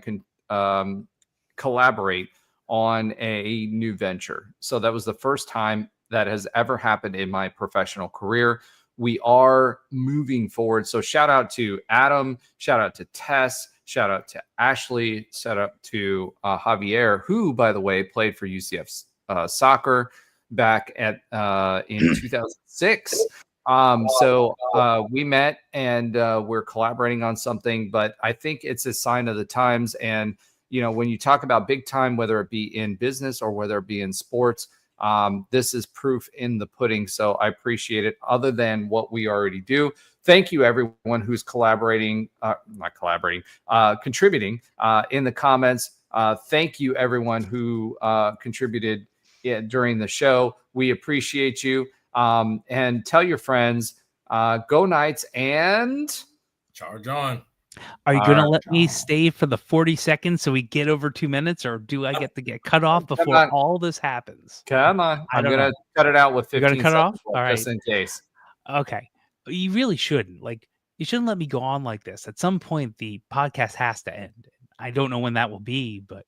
B: collaborate on a new venture. So that was the first time that has ever happened in my professional career. We are moving forward. So shout out to Adam, shout out to Tess, shout out to Ashley, shout out to Javier, who, by the way, played for UCF soccer back at in 2006. So we met and we're collaborating on something, but I think it's a sign of the times. And you know, when you talk about big time, whether it be in business or whether it be in sports, This is proof in the pudding, so I appreciate it. Other than what we already do, thank you everyone who's contributing in the comments. Thank you everyone who contributed during the show. We appreciate you. And tell your friends, go Knights, and
H: Charge on.
G: Are you going to let me stay for the 40 seconds so we get over 2 minutes, or do I get to get cut off before all this happens?
B: Come on. I'm going to
G: know.
B: cut it out with 15
G: You're gonna cut it
B: seconds
G: off? All
B: just
G: right.
B: in case.
G: Okay. You really shouldn't. Like, you shouldn't let me go on like this. At some point, the podcast has to end. I don't know when that will be, but